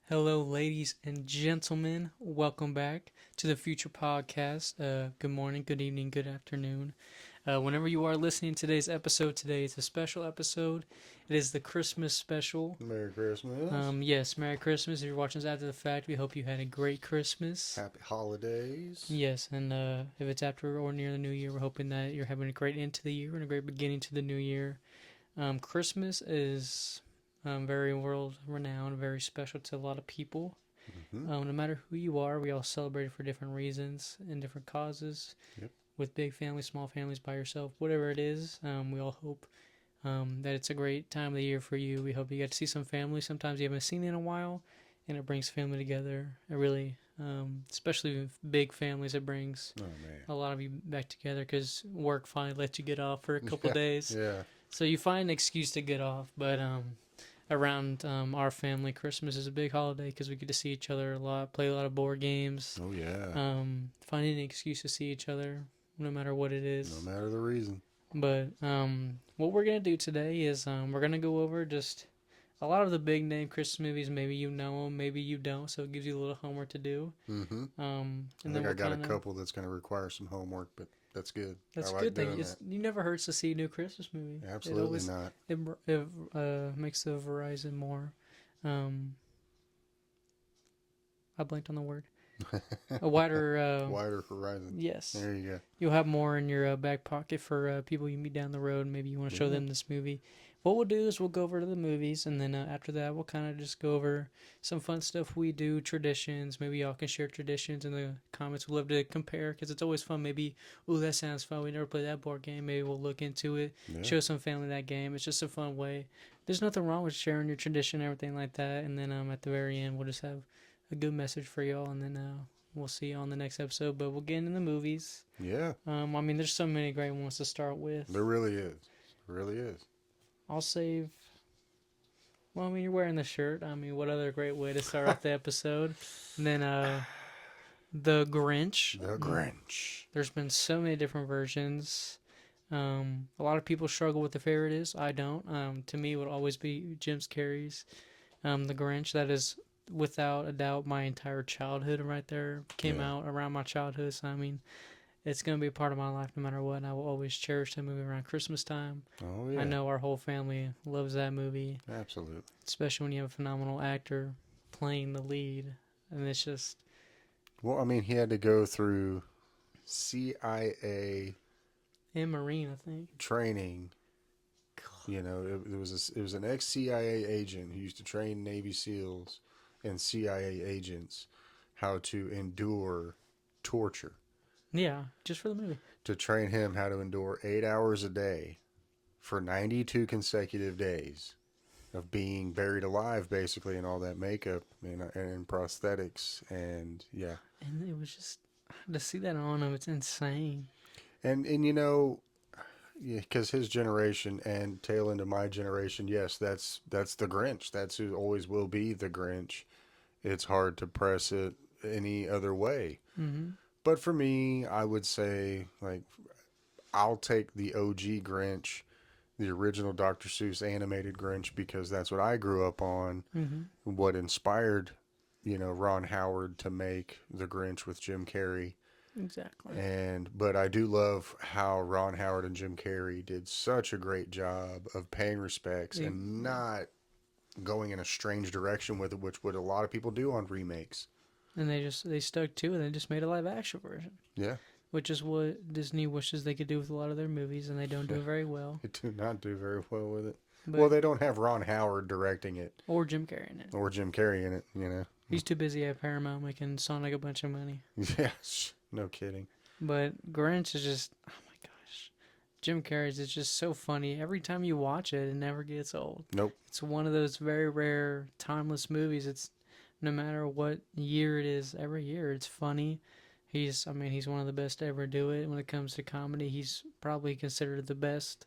Hello, ladies and gentlemen. Welcome back to the Future Podcast. Good morning, good evening, good afternoon. Whenever you are listening to today's episode, today it's a special episode. It is the Christmas special. Merry Christmas. Yes, Merry Christmas. If you're watching this after the fact, we hope you had a great Christmas. Happy holidays. Yes, and if it's after or near the new year, we're hoping that you're having a great end to the year and a great beginning to the new year. Christmas is very world renowned, very special to a lot of people. No matter who you are, we all celebrate it for different reasons and different causes. Yep. With big families, small families, by yourself, whatever it is, we all hope that it's a great time of the year for you. We hope you get to see some family. Sometimes you haven't seen it in a while, and it brings family together. It really, especially with big families, it brings a lot of you back together because work finally lets you get off for a couple days. Yeah. So you find an excuse to get off, but around our family, Christmas is a big holiday because we get to see each other a lot, play a lot of board games. Oh, yeah. Find any excuse to see each other, no matter what it is. No matter the reason. But what we're gonna do today is we're gonna go over just a lot of the big name Christmas movies. Maybe you know them, maybe you don't. So it gives you a little homework to do. Mm-hmm. And I then think I got kinda, a couple that's going to require some homework, but that's good. That's I like good. doing Thing. You never hurts to see a new Christmas movie. Absolutely not. It makes the horizon more. I blanked on the word. A wider. Wider horizon. Yes. There you go. You'll have more in your back pocket for people you meet down the road. Maybe you want to show them this movie. What we'll do is we'll go over to the movies, and then after that, we'll kind of just go over some fun stuff we do, traditions. Maybe y'all can share traditions in the comments. We'd love to compare because it's always fun. Maybe, ooh, that sounds fun. We never played that board game. Maybe we'll look into it, show some family that game. It's just a fun way. There's nothing wrong with sharing your tradition and everything like that. And then at the very end, we'll just have a good message for y'all, and then we'll see you on the next episode. But we'll get into the movies. Yeah. I mean, there's so many great ones to start with. There really is. There really is. I'll save. Well, I mean, you're wearing the shirt. I mean, what other great way to start off the episode? And then the Grinch. The Grinch. There's been so many different versions. A lot of people struggle with the favorite is. I don't. To me, it would always be Jim Carrey's The Grinch. That is, without a doubt, my entire childhood right there. Came out around my childhood. So, I mean, it's going to be a part of my life no matter what. And I will always cherish that movie around Christmas time. Oh, yeah. I know our whole family loves that movie. Absolutely. Especially when you have a phenomenal actor playing the lead. And it's just... Well, I mean, he had to go through CIA and Marine, I think. training. You know, it was an ex-CIA agent who used to train Navy SEALs and CIA agents how to endure torture. Yeah, just for the movie. To train him how to endure 8 hours a day for 92 consecutive days of being buried alive, basically, and all that makeup and prosthetics. And, yeah. And it was just... To see that on him, it's insane. And you know... Yeah, because his generation and tail end of my generation, yes, that's the Grinch. That's who always will be the Grinch. It's hard to press it any other way. Mm-hmm. But for me, I would say, like, I'll take the OG Grinch, the original Dr. Seuss animated Grinch, because that's what I grew up on. Mm-hmm. What inspired, Ron Howard to make the Grinch with Jim Carrey. Exactly. But I do love how Ron Howard and Jim Carrey did such a great job of paying respects and not going in a strange direction with it, which what a lot of people do on remakes. And they stuck to it. They just made a live action version. Yeah. Which is what Disney wishes they could do with a lot of their movies, and they don't do very well. They do not do very well with it. But, well, they don't have Ron Howard directing it. Or Jim Carrey in it. Or Jim Carrey in it, He's too busy at Paramount making Sonic a bunch of money. Yes. No kidding. But Grinch is just, oh my gosh. Jim Carrey's is just so funny. Every time you watch it, it never gets old. Nope. It's one of those very rare, timeless movies. It's no matter what year it is, every year it's funny. He's one of the best to ever do it. When it comes to comedy, he's probably considered the best.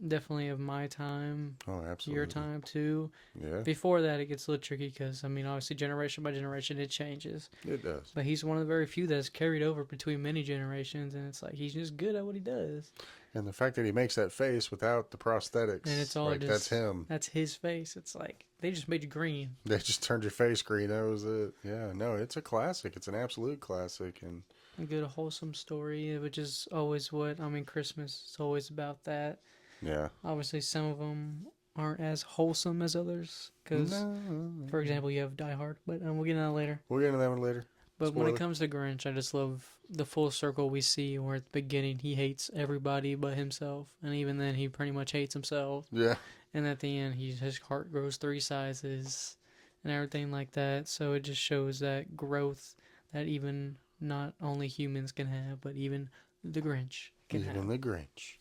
Definitely of my time. Oh, absolutely. Your time, too. Yeah. Before that, it gets a little tricky because, obviously, generation by generation, it changes. It does. But he's one of the very few that's carried over between many generations, and it's like he's just good at what he does. And the fact that he makes that face without the And it's prosthetics, all like that's just, him. that's his face. It's like, they just made you green. They just turned your face green. That was it. Yeah, no, it's a classic. It's an absolute classic. And A good, wholesome story, which is always what, I mean, Christmas is always about that. yeah, Obviously, some of them aren't as wholesome as others, because, no, for example, you have Die Hard, but we'll get into that later. we'll get into that one later. But when it Spoiler. comes to Grinch, I just love the full circle we see where at the beginning he hates everybody but himself. And even then, he pretty much hates himself. Yeah, And at the end, his heart grows 3 sizes and everything like that. So it just shows that growth that even not only humans can have, but even the Grinch can even have. the Grinch.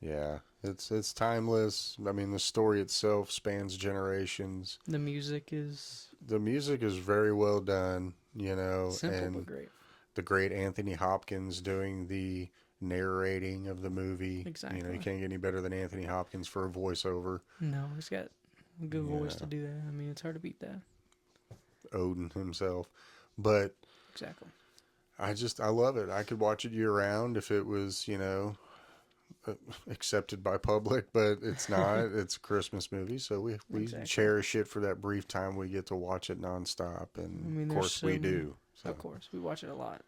Yeah, it's timeless. I mean, the story itself spans generations. The music is The music is very well done, simple but and great. the great Anthony Hopkins doing the narrating of the movie. Exactly. You can't get any better than Anthony Hopkins for a voiceover. No, he's got a good voice to Yeah, do that. I mean, it's hard to beat that. Odin himself. But Exactly. I love it. I could watch it year round if it was, accepted by public, but it's not. It's a Christmas movie, so we Exactly. cherish it for that brief time we get to watch it nonstop, and I mean, of there's course so we many, do. So of course, we watch it a lot.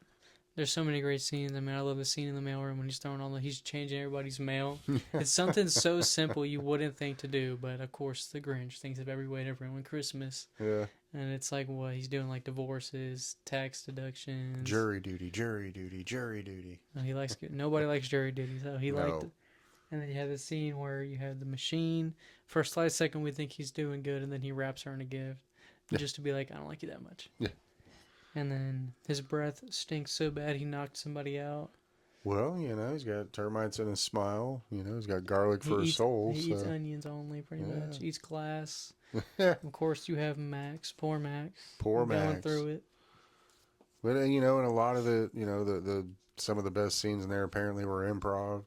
There's so many great scenes. I mean, I love the scene in the mailroom when he's throwing he's changing everybody's mail. It's something so simple you wouldn't think to do, but of course the Grinch thinks of every way to ruin Christmas. yeah, And it's like what he's doing, like divorces, tax deductions. jury duty, jury duty, jury duty. He likes nobody likes jury duty, so he liked No, it. And then you have the scene where you have the machine. For a slight second, we think he's doing good, and then he wraps her in a gift, yeah, just to be like, I don't like you that much. yeah. And then his breath stinks so bad he knocked somebody out. Well, he's got termites in his smile. He's got garlic He for his eats soul. he So eats onions only, pretty yeah, much. Eats glass. yeah. Of course, you have Max, poor Max, Poor going Max. through it. But and a lot of the some of the best scenes in there apparently were improv.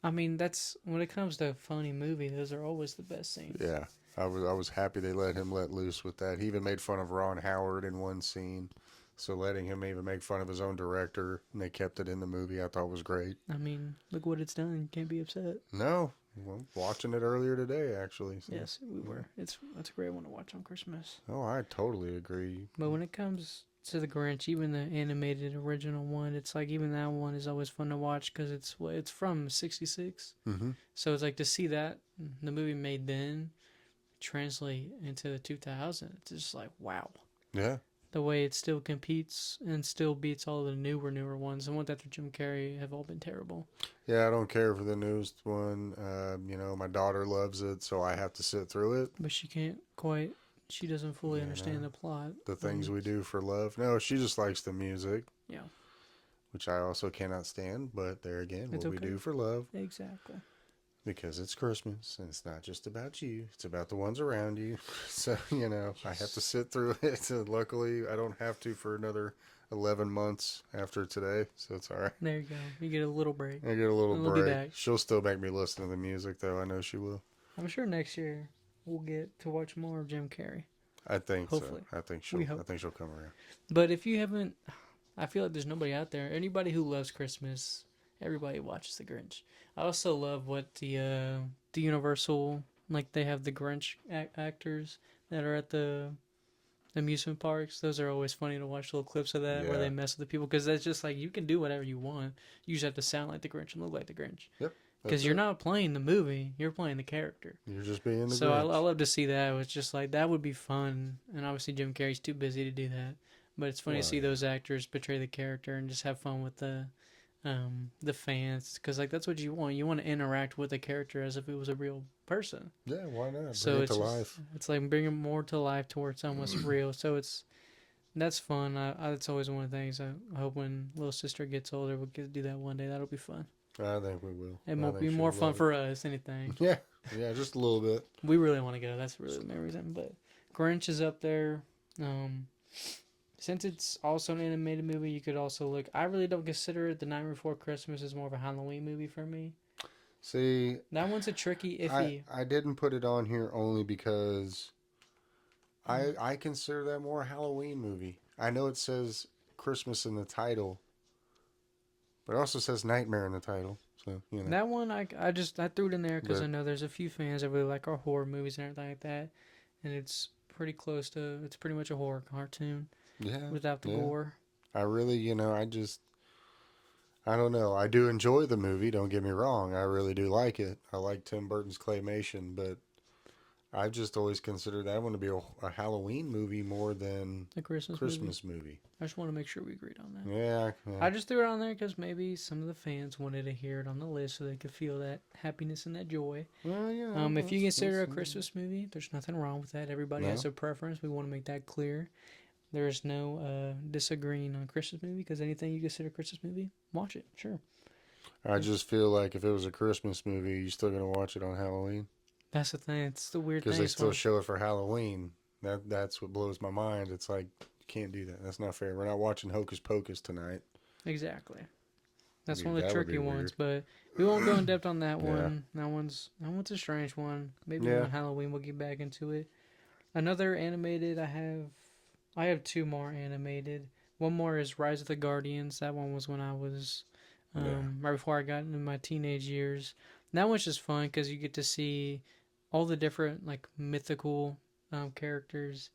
I mean, that's when it comes to a funny movie. Those are always the best scenes. Yeah, I was happy they let him let loose with that. He even made fun of Ron Howard in one scene, so letting him even make fun of his own director, and they kept it in the movie, I thought was great. I mean, look what it's done. You can't be upset. No, well, watching it earlier today actually. So. Yes, we were. It's a great one to watch on Christmas. Oh, I totally agree. But when it comes to the Grinch, even the animated original one, it's like even that one is always fun to watch because it's from '66. Mm-hmm. So it's like to see that the movie made then translate into the 2000s. It's just like wow, Yeah. the way it still competes and still beats all the newer ones. And ones after Jim Carrey have all been terrible. Yeah, I don't care for the newest one. My daughter loves it, so I have to sit through it. But she can't quite. She doesn't fully understand the plot. The things we do for love. No, she just likes the music, Yeah, which I also cannot stand. But there again, it's what we okay. do for love, Exactly. because it's Christmas and it's not just about you; it's about the ones around you. So I have to sit through it. And luckily, I don't have to for another 11 months after today, so it's all right. There you go. You get a little break. I get a little And we'll be break. back. She'll still make me listen to the music, though. I know she will. I'm sure next year we'll get to watch more of Jim Carrey. I think Hopefully. so. I think We hope. she'll come around. But if you haven't, I feel like there's nobody out there. Anybody who loves Christmas, everybody watches The Grinch. I also love what the Universal, like they have the Grinch actors that are at the amusement parks. Those are always funny to watch, little clips of that where Yeah. they mess with the people, because that's just like you can do whatever you want. You just have to sound like the Grinch and look like the Grinch. Yep. Because you're not playing the movie, you're playing the character. You're just being the So I Grinch. love to see that. It's just like that would be fun, and obviously Jim Carrey's too busy to do that. But it's funny to see those actors portray the character and just have fun with the fans, because like that's what you want. You want to interact with the character as if it was a real person. Yeah, why not? So Bring it it's to just- life. It's like bringing more to life to where it's almost real. So that's fun. That's always one of the things. I hope when little sister gets older, we'll get to do that one day. That'll be fun. I think we will. It I will think be she'll more fun love for us. Anything. it. Yeah, just a little bit. We really want to go. That's really the main reason. But Grinch is up there. Since it's also an animated movie, you could also look. I really don't consider it. The Night Before Christmas is more of a Halloween movie for me. See, That one's a tricky, iffy. I didn't put it on here only because I consider that more a Halloween movie. I know it says Christmas in the title, but it also says Nightmare in the title. So, you know. That one, I threw it in there because I But, know there's a few fans that really like our horror movies and everything like that, and it's pretty close to. It's pretty much a horror cartoon yeah, without the yeah. gore. I really, I don't know. I do enjoy the movie, don't get me wrong. I really do like it. I like Tim Burton's claymation, but I've just always considered that one to be a Halloween movie more than The Christmas movie. Christmas movie. I just want to make sure we agreed on that. Yeah, yeah. I just threw it on there because maybe some of the fans wanted to hear it on the list so they could feel that happiness and that joy. Well, you If you consider a that's, Christmas movie, there's nothing wrong with that. Everybody has no. a preference. We want to make that clear. There's no disagreeing on a Christmas movie because anything you consider a Christmas movie, watch it. Sure. I just feel like if it was a Christmas movie, you're still gonna watch it on Halloween That's the thing. It's the weird because thing. they still show it for Halloween. That's what blows my mind. It's like you can't do that. That's not fair. We're not watching Hocus Pocus tonight. Exactly. That's Dude, one of the that would tricky be ones, weird. but we won't go in depth on that Yeah. one. That one's a strange one. Maybe Yeah. on Halloween we'll get back into it. Another animated I have two more animated. One more is Rise of the Guardians. That one was when I was right before I got into my teenage years. And that one's just fun because you get to see all the different like mythical characters.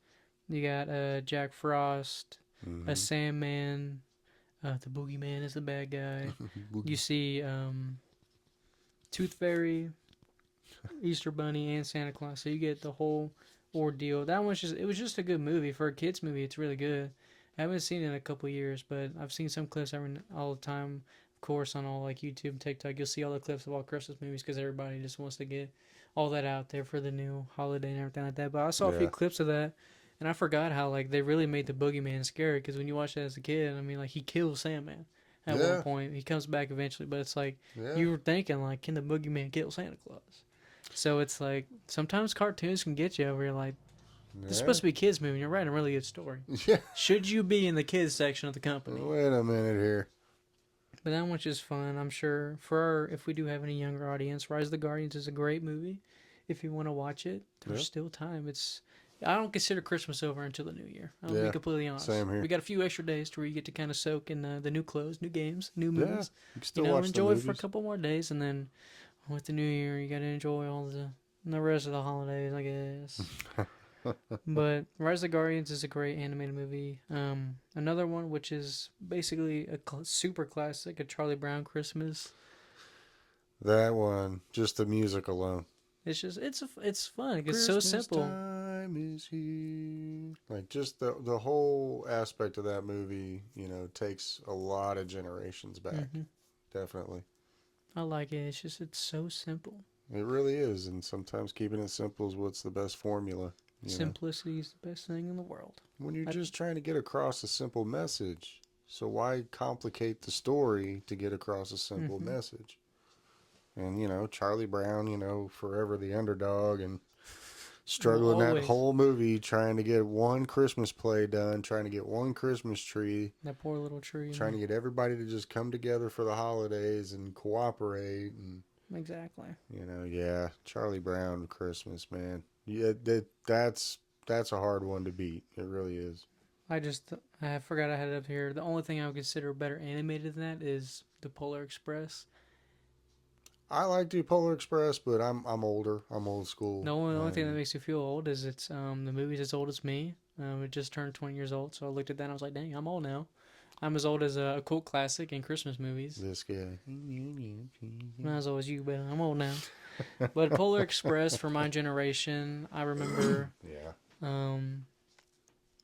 You got Jack Frost, a Mm-hmm. Sandman. The Boogeyman is the bad guy. You see Tooth Fairy, Easter Bunny, and Santa Claus. So you get the whole ordeal. It was just a good movie for a kids movie. It's really good. I haven't seen it in a couple years, but I've seen some clips all the time. Of course, on all like YouTube and TikTok, you'll see all the clips of all Christmas movies because everybody just wants to get all that out there for the new holiday and everything like that. But I saw a few Yeah. clips of that, and I forgot how like they really made the Boogeyman scary because when you watch that as a kid, I mean, like he kills Sandman at one Yeah. point. He comes back eventually, but it's like Yeah. you were thinking like, can the Boogeyman kill Santa Claus? So it's like sometimes cartoons can get you where you're like, this is Yeah. supposed to be a kids movie. And you're writing a really good story. Yeah. Should you be in the kids section of the company? Wait a minute here. But that one's just fun. I'm sure if we do have any younger audience, Rise of the Guardians is a great movie. If you want to watch it, there's Yep. still time. I don't consider Christmas over until the new year. I'll Yeah, be completely honest. same here. We got a few extra days to where you get to kind of soak in the new clothes, new games, new movies. You can still watch Enjoy the it for a movies. couple more days, and then with the new year, you got to enjoy all the rest of the holidays, I guess. But Rise of the Guardians is a great animated movie. Another one, which is basically a super classic, a Charlie Brown Christmas. That one, just the music alone. It's fun. It's so Christmas simple. time is here. Like just the whole aspect of that movie, takes a lot of generations back. Hmm. Definitely. I like it. It's so simple. It really is, and sometimes keeping it simple is what's the best formula. Simplicity is the best thing in the world. When you're just trying to get across a simple message. So why complicate the story to get across a simple message? And, Charlie Brown, forever the underdog and struggling that whole movie trying to get one Christmas play done, trying to get one Christmas tree. That poor little tree. Trying to get everybody to just come together for the holidays and cooperate. And Exactly. Charlie Brown Christmas, man. Yeah, that's a hard one to beat. It really is. I forgot I had it up here. The only thing I would consider better animated than that is the Polar Express. I like the Polar Express, but I'm older. I'm old school. The only thing that makes you feel old is the movie's as old as me. It just turned 20 years old, so I looked at that and I was like, dang, I'm old now. I'm as old as a cult classic in Christmas movies. This guy. Not as old as you, but I'm old now. But Polar Express, for my generation, I remember Yeah. on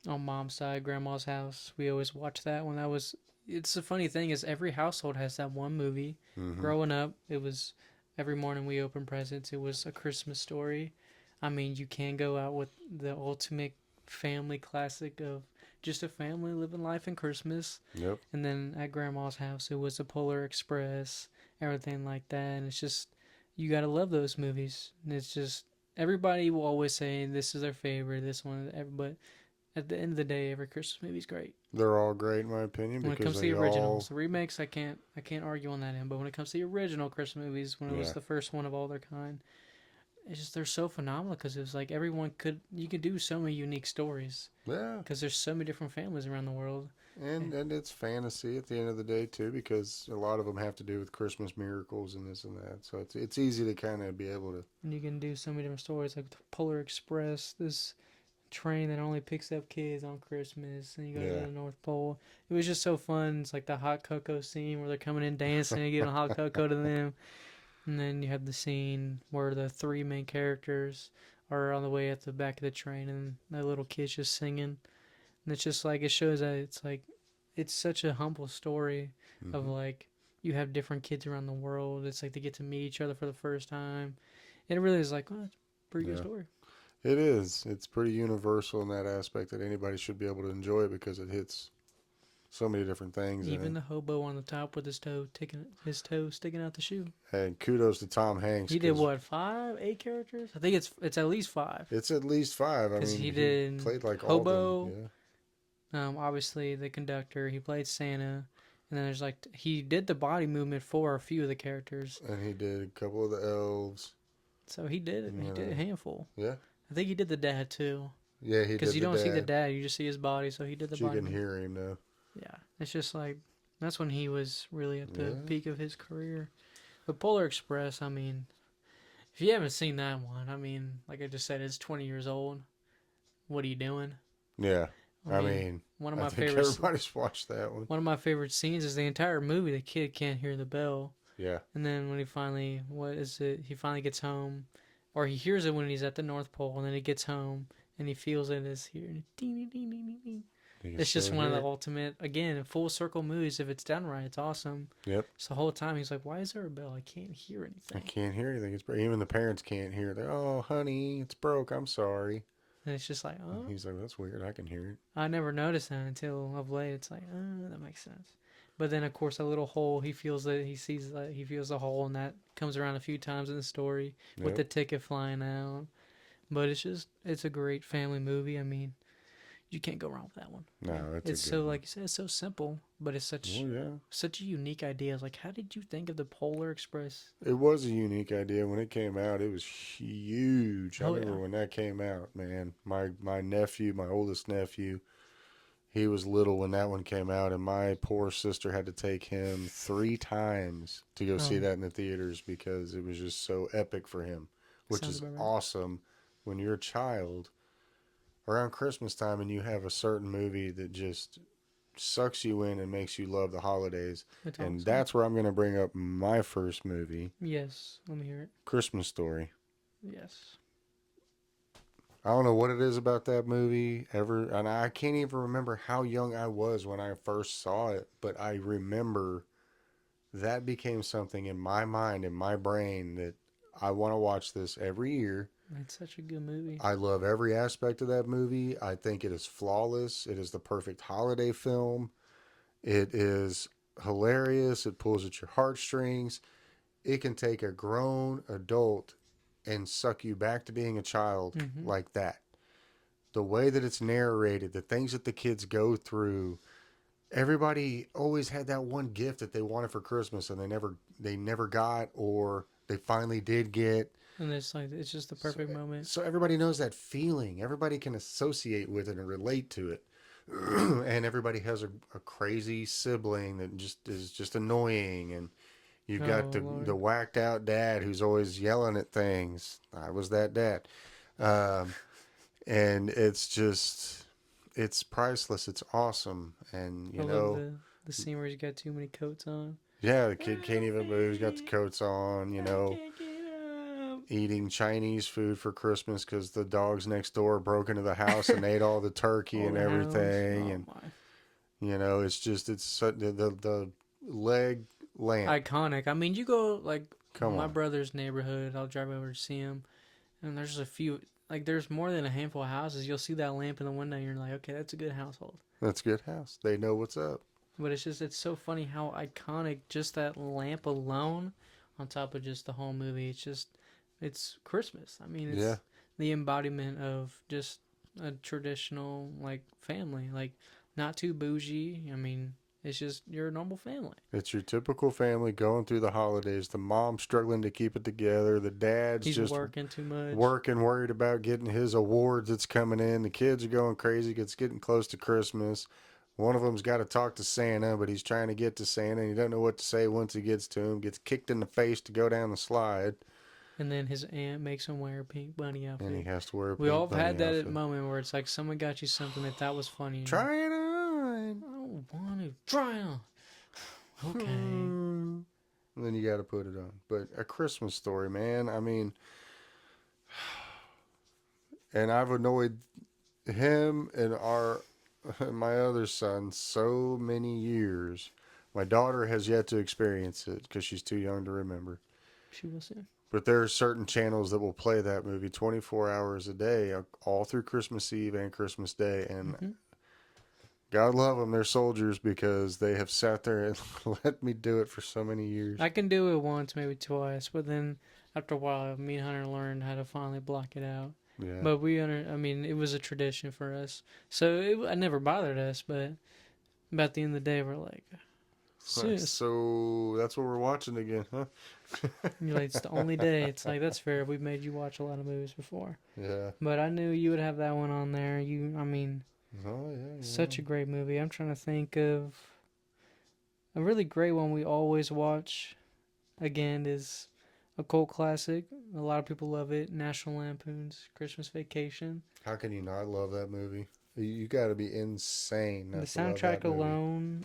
mom's side, grandma's house, we always watched that when I was... It's the funny thing is every household has that one movie. Mm-hmm. Growing up, it was every morning we opened presents. It was A Christmas Story. I mean, you can go out with the ultimate family classic of just a family living life in Christmas. Yep. And then at grandma's house, it was The Polar Express, everything like that. And it's just, you got to love those movies. And it's just, everybody will always say this is their favorite, this one, but at the end of the day, every Christmas movie is great. They're all great in my opinion. When it because comes to the originals, the remakes, I can't argue on that end. But when it comes to the original Christmas movies, when it was the first one of all their kind, it's just they're so phenomenal because it was like you could do so many unique stories Yeah, because there's so many different families around the world. and it's fantasy at the end of the day too, because a lot of them have to do with Christmas miracles and this and that. So it's easy to kind of be able to. And you can do so many different stories like the Polar Express, this train that only picks up kids on Christmas, and you go to Yeah. the North Pole. It was just so fun. It's like the hot cocoa scene where they're coming in dancing and giving hot cocoa to them. And then you have the scene where the three main characters are on the way at the back of the train and the little kid's just singing. And it's just like, it shows that it's like, it's such a humble story of Hmm. like, you have different kids around the world. It's like they get to meet each other for the first time. And it really is like, oh, it's a pretty good Yeah. story. It is. It's pretty universal in that aspect that anybody should be able to enjoy it because it hits so many different things in Even it. the hobo on the top with his toe sticking out the shoe. And kudos to Tom Hanks He did because what, 5, 8 characters? I think it's at least 5 it's at least five. I because mean, he he did played like all of them. hobo. Yeah. Obviously the conductor. He played Santa, and then there's like he did the body movement for a few of the characters. And he did a couple of the elves. So he did it. He You did a know. handful. Yeah. I think he did the dad too, Yeah, he because did you the don't see the dad. dad, you just see his body. So he did the But you body can movement. hear him now. Yeah, it's just like that's when he was really at the Yeah. peak of his career. But Polar Express, I mean, if you haven't seen that one, I mean, like I just said, it's 20 years old. What are you doing? Yeah. I I mean, mean, one of I my think favorite everybody's watched that one. one of my favorite scenes is the entire movie. The kid can't hear the bell, Yeah. and then when he finally, what is it? He finally gets home, or he hears it when he's at the North Pole, and then he gets home and he feels it as here. Ding, ding, ding, ding, ding. You can It's just still one of hear the it. ultimate, again, full circle movies. If it's done right, it's awesome. Yep. So the whole time he's like, "Why is there a bell? I can't hear I anything." can't hear anything. Even the parents can't hear. They're, oh, honey, it's broke. I'm sorry. And it's just like, And oh, he's like, that's weird. I can hear it. I never noticed that until of late. It's like, oh, that makes sense. But then, of course, a little hole. He feels that he sees that he feels a hole, and that comes around a few times in the story with Yep. the ticket flying out. But it's a great family movie. I mean, you can't go wrong with that one. No, it's It's a so, good one. like you said, it's so simple, but it's Oh, yeah. such a unique idea. It's like, how did you think of the Polar Express? It was a unique idea when it came out. It was huge. I Oh yeah, remember when that came out, man. My nephew, my oldest nephew, he was little when that one came out, and my poor sister had to take him 3 times to go see oh, that in the theaters because it was just so epic for him, which sounds is about right. awesome when you're a child around Christmas time and you have a certain movie that just sucks you in and makes you love the holidays. It's And awesome. that's where I'm going to bring up my first movie, Yes, let me hear it. Christmas Story. Yes. I don't know what it is about that movie ever, and I can't even remember how young I was when I first saw it, but I remember that became something in my mind, in my brain, that I want to watch this every year. It's such a good movie. I love every aspect of that movie. I think it is flawless. It is the perfect holiday film. It is hilarious. It pulls at your heartstrings. It can take a grown adult and suck you back to being a child Mm-hmm. like that. The way that it's narrated, the things that the kids go through, everybody always had that one gift that they wanted for Christmas and they never got, or they finally did get. And it's like it's just the So, perfect moment. so everybody knows that feeling. Everybody can associate with it and relate to it. And everybody has a crazy sibling that just is just annoying, and you've got Oh the Lord. whacked out dad who's always yelling at things. I was that dad. Um, and it's priceless. It's awesome. And I love the scene where he's got too many coats on. yeah, the kid can't Help even move. He's got the me! coats on. I can't get up. Eating Chinese food for Christmas because the dogs next door broke into the house and ate all the turkey All and the hounds. everything. Oh And my. it's the leg lamp. Iconic. I mean, you go like Come my on, brother's neighborhood. I'll drive over to see him, and there's a few. Like, there's more than a handful of houses. You'll see that lamp in the window, and you're like, okay, that's a good household. that's a good house. They know what's up. But it's so funny how iconic just that lamp alone, on top of just the whole movie. It's Christmas. I mean, Yeah, it's the embodiment of just a traditional like family, like not too bougie. I mean, It's just your normal family. It's your typical family going through the holidays. The mom's struggling to keep it together. The dad's He's just working too much. working, worried about getting his awards that's coming in. The kids are going crazy. It's getting close to Christmas. One of them's got to talk to Santa, but he's trying to get to Santa, and he doesn't know what to say once he gets to him. Gets kicked in the face to go down the slide. And then his aunt makes him wear a pink bunny outfit. And he has to wear a we all pink have had bunny that outfit. moment where it's like someone got you something that thought was funny. Try it on. I don't want to. Try it on. Okay. And then you got to put it on. But A Christmas Story, man. I mean, and I've annoyed him and my other son so many years. My daughter has yet to experience it because she's too young to remember. She will soon. But there are certain channels that will play that movie 24 hours a day, all through Christmas Eve and Christmas Day. And God love them, they're soldiers, because they have sat there and let me do it for so many years. I can do it once, maybe twice, but then after a while, me and Hunter learned how to finally block it out. Yeah. But it was a tradition for us. So it never bothered us, but about the end of the day, we're like, sis. So that's what we're watching again, huh? You're like, it's the only day. It's like, that's fair. We've made you watch a lot of movies before. Yeah. But I knew you would have that one on there. Oh, yeah. Such a great movie. I'm trying to think of a really great one we always watch. Again, is a cult classic. A lot of people love it. National Lampoon's Christmas Vacation. How can you not love that movie? You got to be insane. The soundtrack alone,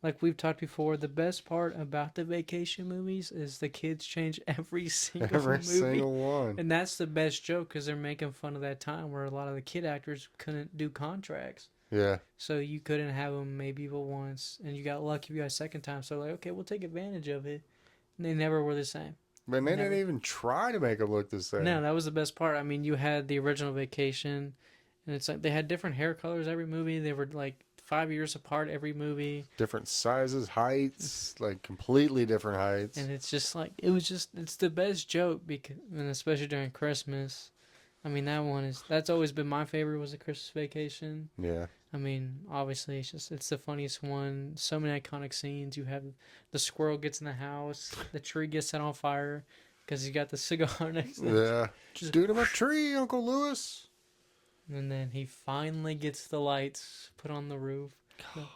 like we've talked before, the best part about the vacation movies is the kids change every single movie. Single one. And that's the best joke because they're making fun of that time where a lot of the kid actors couldn't do contracts. Yeah. So you couldn't have them maybe but once. And you got lucky if you got a second time. So like, okay, we'll take advantage of it. And they never were the same. But they didn't even try to make them look the same. No, that was the best part. I mean, you had the original Vacation. And it's like they had different hair colors every movie. They were like 5 years apart every movie. Different sizes, heights, like completely different heights. And it's just like, it's the best joke, because, and especially during Christmas. I mean, that's always been my favorite, was a Christmas Vacation. Yeah. I mean, obviously, it's the funniest one. So many iconic scenes. You have the squirrel gets in the house, the tree gets set on fire because he's got the cigar next to him. Yeah. Just do it in my tree, Uncle Lewis. And then he finally gets the lights put on the roof.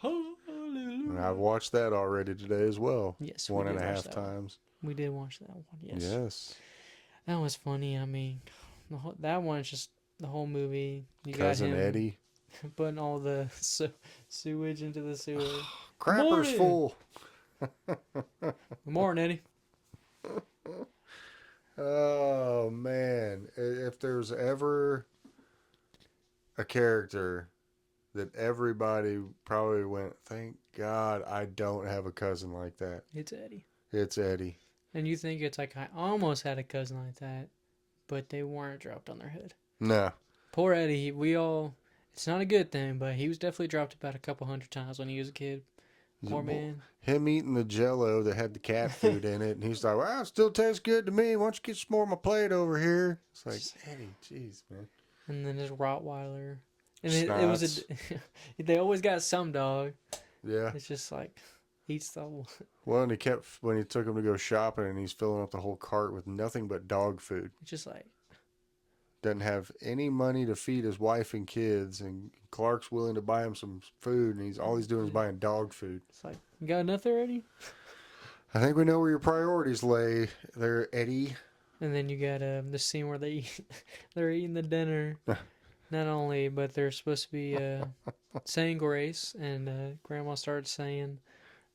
And I've watched that already today as well. Yes, 1.5 times. We did watch that one. Yes. Yes. That was funny. I mean, that one's just the whole movie. You Cousin got him Eddie putting all the sewage into the sewer. Crapper's full. Good morning, Eddie. Oh man, if there's ever a character that everybody probably went, thank God I don't have a cousin like that. It's Eddie. It's Eddie. And you think it's like, I almost had a cousin like that, but they weren't dropped on their head. No. Poor Eddie. It's not a good thing, but he was definitely dropped about a couple hundred times when he was a kid. Poor man. Him eating the Jello that had the cat food in it, and he's like, "Well, it still tastes good to me. Why don't you get some more of my plate over here?" It's like, Eddie, jeez, man. And then his Rottweiler. And it was they always got some dog. Yeah. It's just like, eats the whole... Well, and when he took him to go shopping, and he's filling up the whole cart with nothing but dog food. It's just like... Doesn't have any money to feed his wife and kids, and Clark's willing to buy him some food, and all he's doing is buying dog food. It's like, you got enough there, Eddie? I think we know where your priorities lay there, Eddie. And then you got the scene where they're eating the dinner. Not only, but they're supposed to be saying grace, and Grandma starts saying,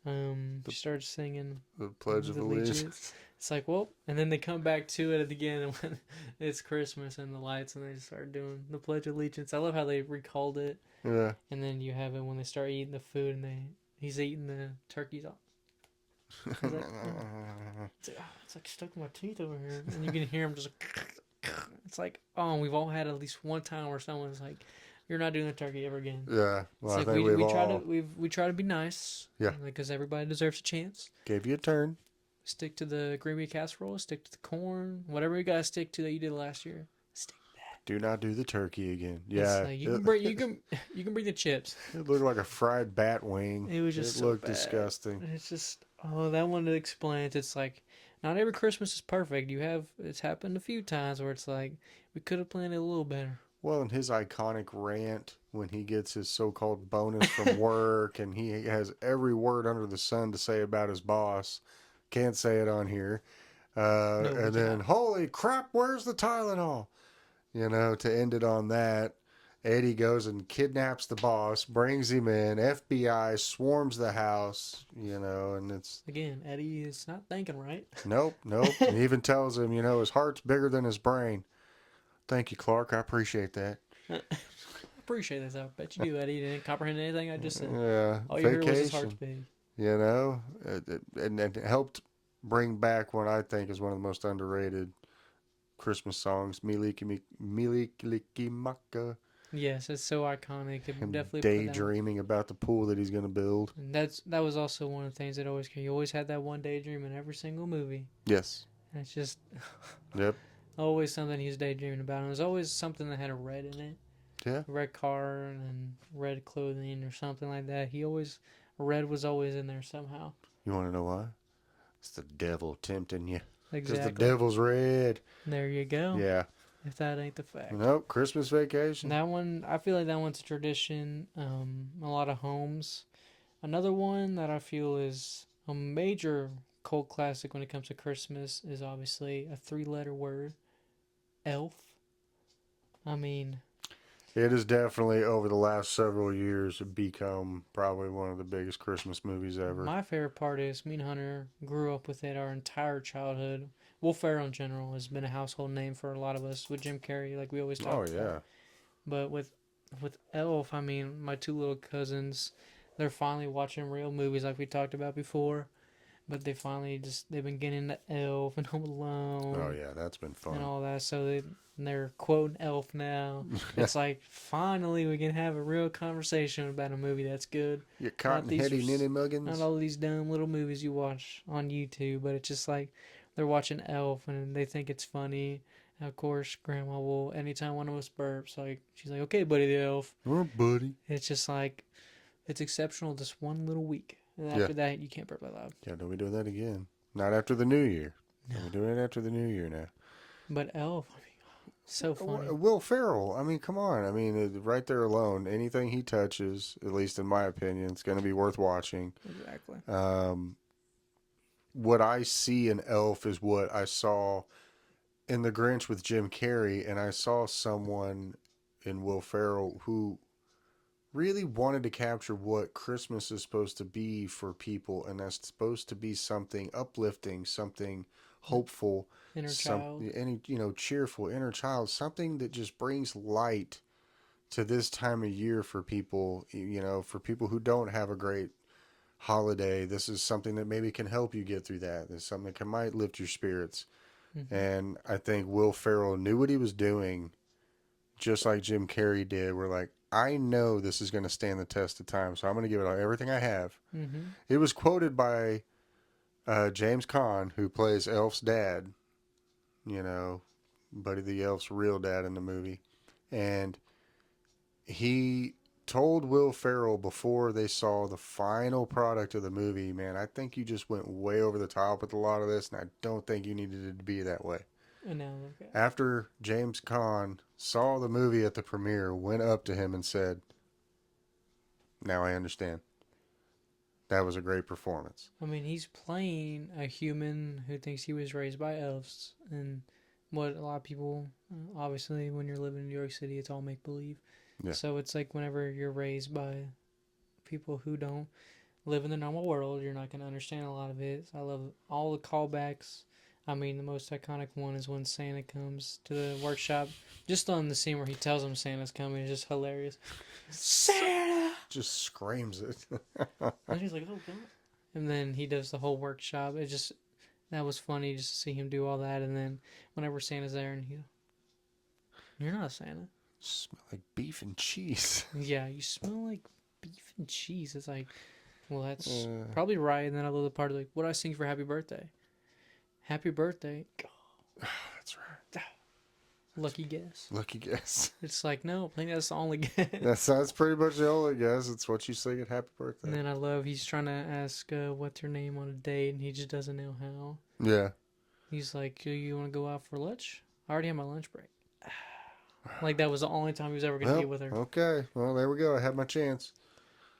she starts singing The Pledge of Allegiance. It's like, well, and then they come back to it again when it's Christmas and the lights, and they just start doing the Pledge of Allegiance. I love how they recalled it. Yeah. And then you have it when they start eating the food, and he's eating the turkeys off. Like, it's like stuck in my teeth over here, and you can hear him just. It's like, we've all had at least one time where someone's like, "You're not doing the turkey ever again." Yeah, well, it's I like think we try to be nice. Yeah, because everybody deserves a chance. Gave you a turn. Stick to the green bean casserole. Stick to the corn. Whatever you gotta stick to that you did last year. Stick to that. Do not do the turkey again. It's Yeah, like it, you can bring the chips. it looked like a fried bat wing. It was It just so looked bad. disgusting. It's just that one explains. It's like not every Christmas is perfect. It's happened a few times where it's like we could have planned it a little better. Well, and his iconic rant when he gets his so-called bonus from work, and he has every word under the sun to say about his boss. Can't say it on here. No, we And then, cannot. holy crap, where's the Tylenol? To end it on that, Eddie goes and kidnaps the boss, brings him in. FBI swarms the house, and it's Again, Eddie is not thinking right. nope, nope. And he even tells him, his heart's bigger than his brain. Thank you, Clark. I appreciate that. I appreciate this. I bet you do, Eddie. You didn't comprehend anything I just said. Yeah, All you heard was his heart's vacation. big. And it helped bring back what I think is one of the most underrated Christmas songs, Miliki Maka. Yes, it's so iconic. It Him definitely put that. daydreaming about the pool that he's going to build. And that was also one of the things that always you always had that one daydream in every single movie. Yes. And it's just Yep. always something he was daydreaming about. And it was always something that had a red in it. Yeah. A red car and red clothing or something like that. Red was always in there somehow. You want to know why? It's the devil tempting you. Because the Exactly. devil's red. There you go. Yeah. If that ain't the fact. Nope. Christmas Vacation. That one, I feel like that one's a tradition. A lot of homes. Another one that I feel is a major cult classic when it comes to Christmas is obviously a three-letter word, Elf. I mean, It has definitely, over the last several years, become probably one of the biggest Christmas movies ever. my favorite part is me and Hunter grew up with it our entire childhood. Will Ferrell in general has been a household name for a lot of us with Jim Carrey, like we always talk Oh, about. yeah. But with Elf, I mean, my two little cousins, they're finally watching real movies like we talked about before. But they've been getting into Elf and Home Oh, Alone yeah. That's been and fun. all that. So they're quoting Elf now. It's like finally we can have a real conversation about a movie that's good. You cotton-heady ninny Not muggins. all these dumb little movies you watch on YouTube, but it's just like they're watching Elf and they think it's funny. And of course, Grandma will anytime one of us burps, like she's like, "Okay, buddy, the Elf." Oh, buddy. It's just like it's exceptional this one little week, and Yeah. after that, you can't burp that loud. Yeah, don't be doing that again. Not after the new year. No. We're doing it after the new year now. But Elf, I mean, so funny. Will Ferrell, I mean, come on. I mean, right there alone, anything he touches, at least in my opinion, it's going to be worth watching. Exactly. What I see in Elf is what I saw in The Grinch with Jim Carrey, and I saw someone in Will Ferrell who really wanted to capture what Christmas is supposed to be for people, and that's supposed to be something uplifting, something hopeful, Inner child. cheerful, inner child, something that just brings light to this time of year for people, for people who don't have a great holiday. This is something that maybe can help you get through that. It's something that might lift your spirits. Mm-hmm. And I think Will Ferrell knew what he was doing, just like Jim Carrey did. We're like, I know this is going to stand the test of time, so I'm going to give it everything I have. Mm-hmm. It was quoted by James Caan, who plays Elf's dad, Buddy the Elf's real dad in the movie. And he told Will Ferrell before they saw the final product of the movie, man, I think you just went way over the top with a lot of this, and I don't think you needed it to be that way. And now look at After James Caan saw the movie at the premiere, went up to him and said, now I understand. That was a great performance. I mean, he's playing a human who thinks he was raised by elves, and what a lot of people, obviously, when you're living in New York City, it's all make believe. Yeah. So it's like whenever you're raised by people who don't live in the normal world, you're not going to understand a lot of it. So I love all the callbacks. I mean, the most iconic one is when Santa comes to the workshop. Just on the scene where he tells him Santa's coming is just hilarious. Santa! Just screams it. And he's like, oh, God. And then he does the whole workshop. That was funny just to see him do all that. And then whenever Santa's there and you're not Santa. Smell like beef and cheese. Yeah, you smell like beef and cheese. It's like, well, that's probably right. And then I love the part of like, what do I sing for happy birthday? Happy birthday. That's right. Lucky guess. Lucky guess. It's like, no, I think that's the only guess. That's pretty much the only guess. It's what you sing at happy birthday. And then I love he's trying to ask what's her name on a date, and he just doesn't know how. Yeah. He's like, "Do you want to go out for lunch? I already have my lunch break." Like that was the only time he was ever gonna Well, be with her. okay. Well, there we go. I had my chance.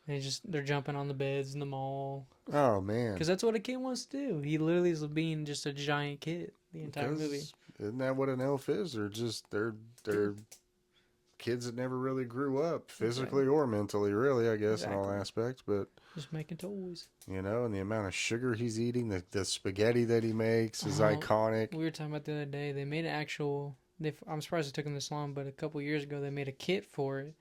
And they're jumping on the beds in the mall. Oh man. Because that's what a kid wants to do. He literally is being just a giant kid the entire movie. Isn't that what an elf is? They're kids that never really grew up physically or mentally, really, I guess, in all aspects. But just making toys. You know, and the amount of sugar he's eating, the spaghetti that he makes is iconic. We were talking about the other day. They made an actual. I'm surprised it took them this long, but a couple years ago they made a kit for it.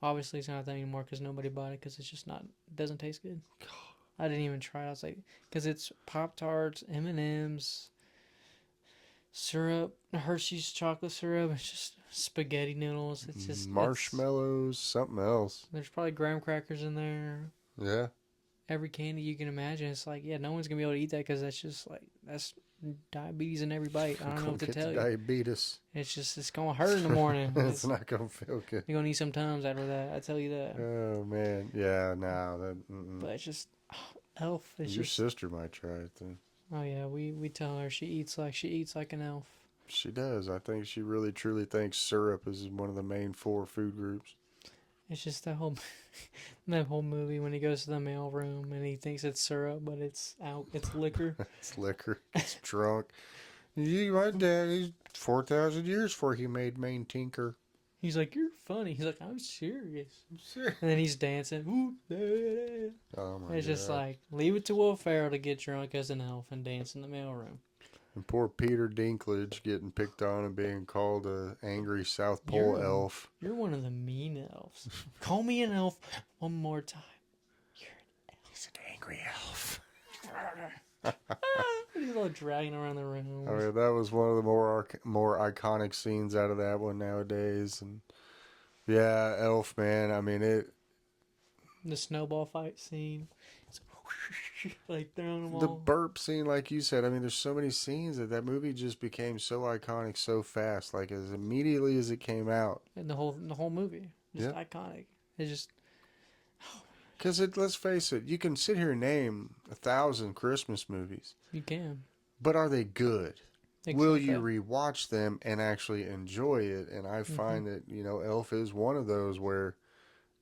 Obviously, it's not that anymore because nobody bought it because it's just not. It doesn't taste good. I didn't even try it. I was like, because it's Pop-Tarts, M&Ms, syrup, Hershey's chocolate syrup. It's just spaghetti noodles. It's just marshmallows, something else. There's probably graham crackers in there. Yeah. Every candy you can imagine. It's like, yeah, no one's gonna be able to eat that because that's diabetes in every bite. I don't know what to tell you. Diabetes. It's gonna hurt in the morning. It's not gonna feel good. You're gonna need some Tums after that. I tell you that. Oh man, yeah, no, But it's just Elf. Your sister might try it then. Oh yeah, we tell her she eats like an elf. She does. I think she really truly thinks syrup is one of the main 4 food groups. It's just that whole movie when he goes to the mail room and he thinks it's syrup, but it's liquor. It's liquor. It's drunk. My dad, he's 4,000 years before he made Maine Tinker. He's like, you're funny. He's like, I'm serious. I'm serious. And then he's dancing. Oh my It's just like, leave it to Will Ferrell to get drunk as an elf and dance in the mailroom. And poor Peter Dinklage getting picked on and being called a angry South Pole elf. You're one of the mean elves. Call me an elf one more time. You're an elf. He's an angry elf. He's all dragging around the room. I mean, that was one of the more iconic scenes out of that one nowadays. And yeah, Elf, man. I mean, the snowball fight scene. Like throwing them all. The burp scene, like you said. I mean, there's so many scenes that movie just became so iconic so fast. Like as immediately as it came out. And the whole movie, just iconic. It's just. Because let's face it, you can sit here and name 1,000 Christmas movies. You can. But are they good? Will you rewatch them and actually enjoy it? And I find that, Elf is one of those where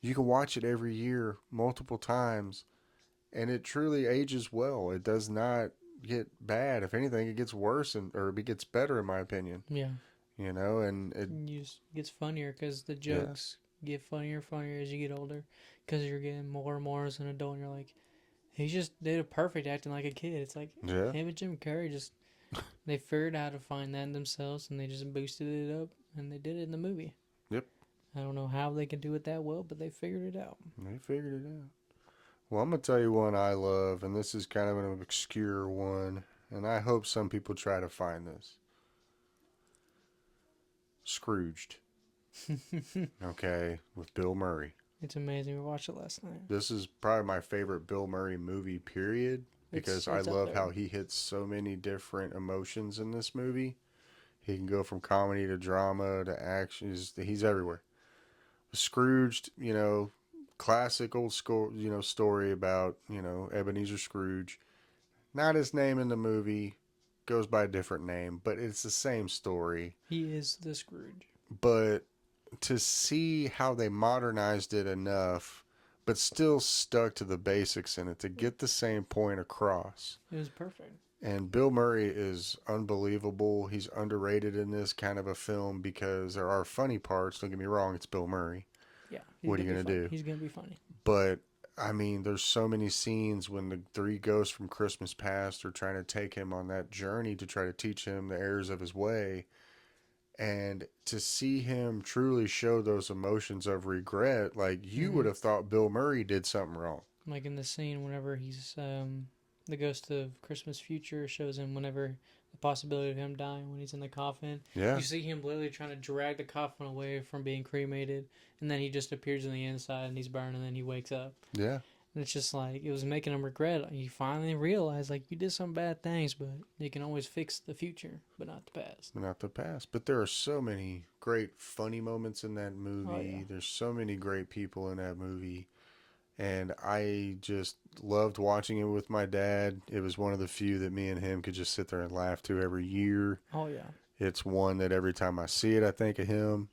you can watch it every year multiple times and it truly ages well. It does not get bad. If anything, it gets worse or it gets better in my opinion. Yeah. And it gets funnier because the jokes get funnier and funnier as you get older because you're getting more and more as an adult and you're like, he just did a perfect acting like a kid. It's like him and Jim Carrey just they figured out how to find that in themselves and they just boosted it up and they did it in the movie. Yep. I don't know how they can do it that well, but they figured it out. They figured it out. Well, I'm going to tell you one I love, and this is kind of an obscure one, and I hope some people try to find this. Scrooged. Okay, with Bill Murray. It's amazing. We watched it last night. This is probably my favorite Bill Murray movie, period, because I love how he hits so many different emotions in this movie. He can go from comedy to drama to action. He's everywhere. Scrooged, classic old story about, Ebenezer Scrooge. Not his name in the movie, goes by a different name, but it's the same story. He is the Scrooge. But to see how they modernized it enough, but still stuck to the basics in it to get the same point across. It was perfect. And Bill Murray is unbelievable. He's underrated in this kind of a film because there are funny parts. Don't get me wrong, it's Bill Murray. Yeah. What are you going to do? He's going to be funny. But, I mean, there's so many scenes when the 3 ghosts from Christmas Past are trying to take him on that journey to try to teach him the errors of his way. And to see him truly show those emotions of regret, like you would have thought Bill Murray did something wrong. Like in the scene whenever he's, the ghost of Christmas Future shows him whenever the possibility of him dying when he's in the coffin. Yeah. You see him literally trying to drag the coffin away from being cremated, and then he just appears on the inside and he's burned, and then he wakes up. Yeah. And it's just like, it was making him regret. You finally realize, like, you did some bad things, but you can always fix the future, but not the past. Not the past. But there are so many great funny moments in that Oh, yeah. movie. There's so many great people in that movie. And I just loved watching it with my dad. It was one of the few that me and him could just sit there and laugh to every year. Oh, yeah. It's one that every time I see it, I think of him.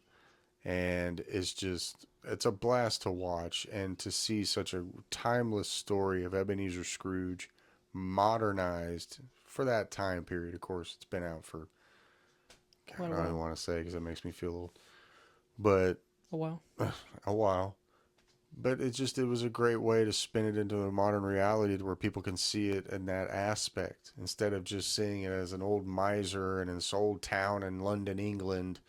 And it's a blast to watch and to see such a timeless story of Ebenezer Scrooge modernized for that time period. Of course, it's been out for, God, Quite a I don't even while. want to say because it makes me feel old, but A while. a while. But it was a great way to spin it into a modern reality to where people can see it in that aspect instead of just seeing it as an old miser in this old town in London, England.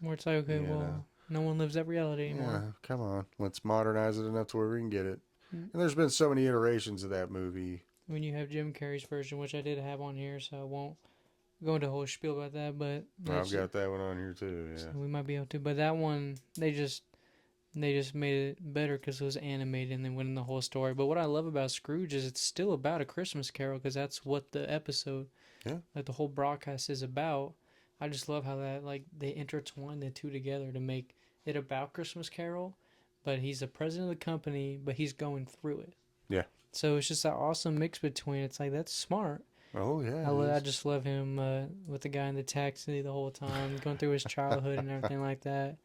Where it's like, okay, You know, well, no one lives that reality yeah, anymore. come on, let's modernize it enough to where we can get it. Mm. And there's been so many iterations of that movie. When you have Jim Carrey's version, which I did have on here, so I won't go into a whole spiel about that, but I've that's, got that one on here too. so Yeah, we might be able to. But that one, they just made it better because it was animated and they went in the whole story. But what I love about Scrooge is it's still about a Christmas Carol because that's what the episode, yeah, like the whole broadcast is about. I just love how that, like, they intertwine the two together to make it about Christmas Carol, but he's the president of the company, but he's going through it. yeah. So it's just that awesome mix between. It's like, that's smart. Oh yeah, I just love him with the guy in the taxi the whole time, going through his childhood and everything like that,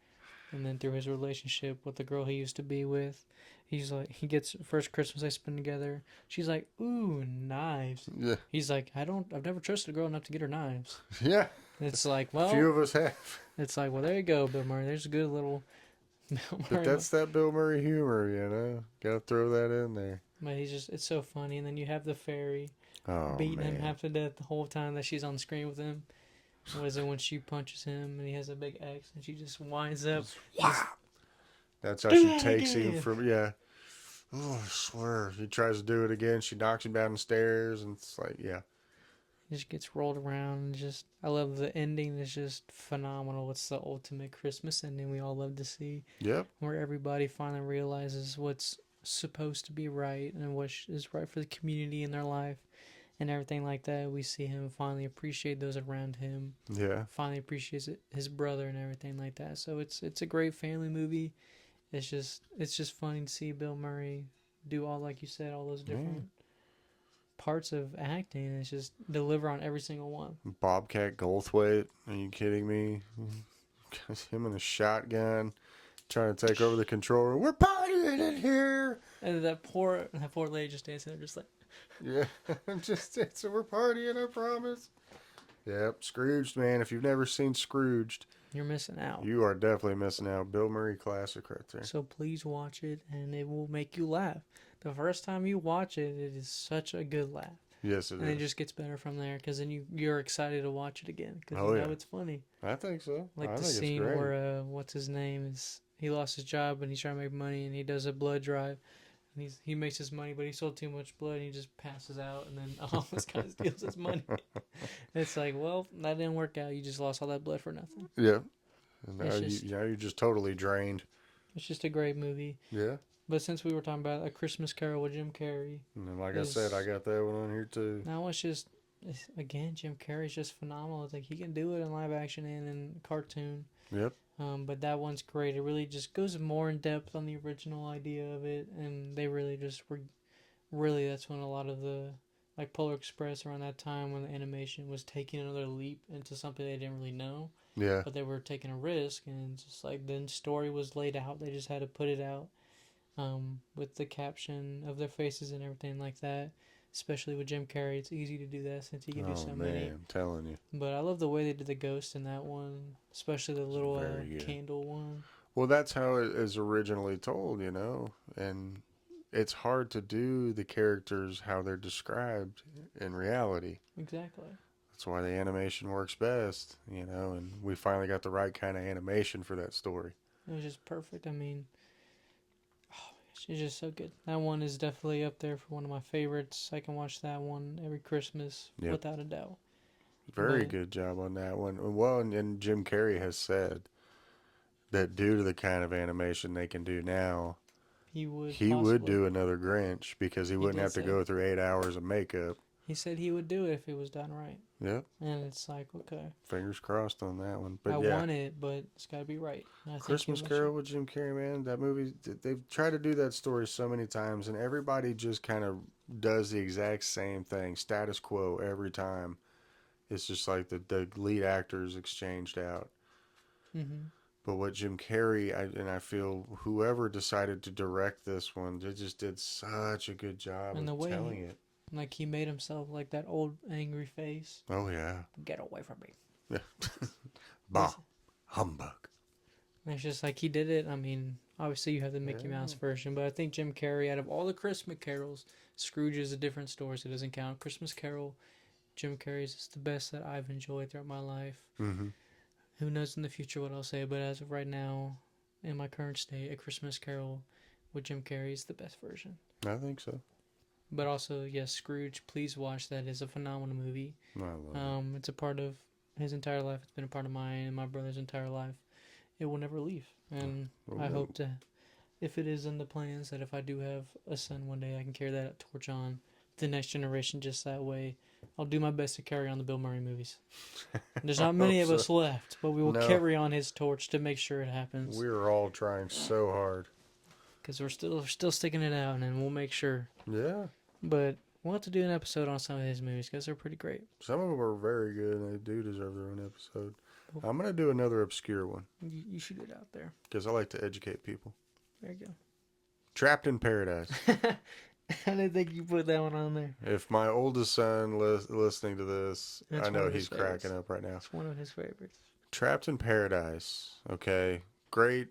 and then through his relationship with the girl he used to be with. He's like, he gets first Christmas they spend together. She's like, "Ooh, knives." Yeah, He's like, I've never trusted a girl enough to get her knives." yeah. It's like, Few well, of us have, there you go, Bill Murray. There's a good little Bill but Murray. that's that Bill Murray humor, Gotta throw that in there. But it's so funny. And then you have the fairy Oh beating him man, half to death the whole time that she's on screen with him. What is it when she punches him and he has a big X and she just winds up? wow. That's how Do she that takes him again. from, yeah. Oh, I swear. He tries to do it again. She knocks him down the stairs, and it's like, yeah. He just gets rolled around. And just, I love the ending. It's just phenomenal. It's the ultimate Christmas ending we all love to see, Yep. where everybody finally realizes what's supposed to be right and what is right for the community in their life and everything like that. We see him finally appreciate those around him. Yeah. Finally appreciates his brother and everything like that. So it's a great family movie. It's just funny to see Bill Murray do all, like you said, all those Yeah. different parts of acting, and it's just deliver on every single one. Bobcat Goldthwait. Are you kidding me? Him and a shotgun trying to take over the control room. We're partying in here. And that poor lady just dancing there, just like, Yeah. So we're partying, I promise. Yep. Scrooged, man. If you've never seen Scrooged, you're missing out. you are definitely missing out. Bill Murray classic right there. So please watch it, and it will make you laugh. The first time you watch it, it is such a good laugh. Yes, it And it is. just gets better from there, because then you're excited to watch it again, because Oh, yeah. it's funny. I think so. Like I the think it's scene great. where what's his name is, he lost his job and he's trying to make money, and he does a blood drive, and he makes his money, but he sold too much blood and he just passes out, and then all this guy steals his money. It's like, well, that didn't work out. You just lost all that blood for nothing. Yeah. And It's now you're just totally drained. just a great movie. Yeah. But since we were talking about A Christmas Carol with Jim Carrey, And then, like I said, I got that one on here too. now again, Jim Carrey's just phenomenal. It's like he can do it in live action and in cartoon. Yep. But that one's great. It really just goes more in depth on the original idea of it, and they really just were. Really, that's when a lot of the, like Polar Express around that time, when the animation was taking another leap into something they didn't really know, Yeah. but they were taking a risk, and just like the story was laid out, they just had to put it out, with the caption of their faces and everything like that. Especially with Jim Carrey, it's easy to do that since he can do Oh so man, many. I'm telling you. But I love the way they did the ghost in that one, especially the little very good. candle one. Well, that's how it is originally told, and it's hard to do the characters how they're described in reality. Exactly. That's why the animation works best, and we finally got the right kind of animation for that story. It was just perfect. I mean, oh, it's just so good. That one is definitely up there for one of my favorites. I can watch that one every Christmas Yep. without a doubt. Very But good job on that one. Well, and Jim Carrey has said that due to the kind of animation they can do now, he would He would possibly. do another Grinch because he He wouldn't did have to say go through 8 hours of makeup. he said he would do it if it was done right, Yep. and it's like okay, Fingers crossed on that one. I But yeah, want it, but it's got to be right. And I think he Christmas will show. Carol with Jim Carrey, man, that movie, they've tried to do that story so many times, and everybody just kind of does the exact same thing, status quo every time. It's just like the lead actors exchanged out. Mm-hmm. But what Jim Carrey, I feel whoever decided to direct this one, they just did such a good job And of the way telling it. like he made himself like that old angry face. Oh, yeah. Get away from me. Yeah. Bah, It's, humbug. it's just like he did it. I mean, obviously you have the Mickey Mouse Yeah. version, but I think Jim Carrey, out of all the Christmas carols, Scrooge is a different story, so it doesn't count. Christmas Carol, Jim Carrey's is the best that I've enjoyed throughout my life. Mm-hmm. Who knows in the future what I'll say, but as of right now, in my current state, A Christmas Carol with Jim Carrey is the best version. I think so. But also, yes, Scrooge, please watch that. It's a phenomenal movie. I love It's a part of his entire life. It's been a part of mine and my brother's entire life. It will never leave. And it. I hope to, if it is in the plans, that if I do have a son one day, I can carry that torch on the next generation just that way. I'll do my best to carry on the Bill Murray movies. There's not many of us left, but we will No. carry on his torch to make sure it happens. We're all trying so hard. Because we're still sticking it out, and then we'll make sure. Yeah. But we'll have to do an episode on some of his movies because they're pretty great. Some of them are very good, and they do deserve their own episode. I'm going to do another obscure one. You shoot it out there. Because I like to educate people. There you Trapped in Paradise. go. I didn't think you put that one on there. If my oldest son listening to this, That's I know one of he's his favorites. cracking up right now. It's one of his favorites. Trapped in Paradise. Okay. Great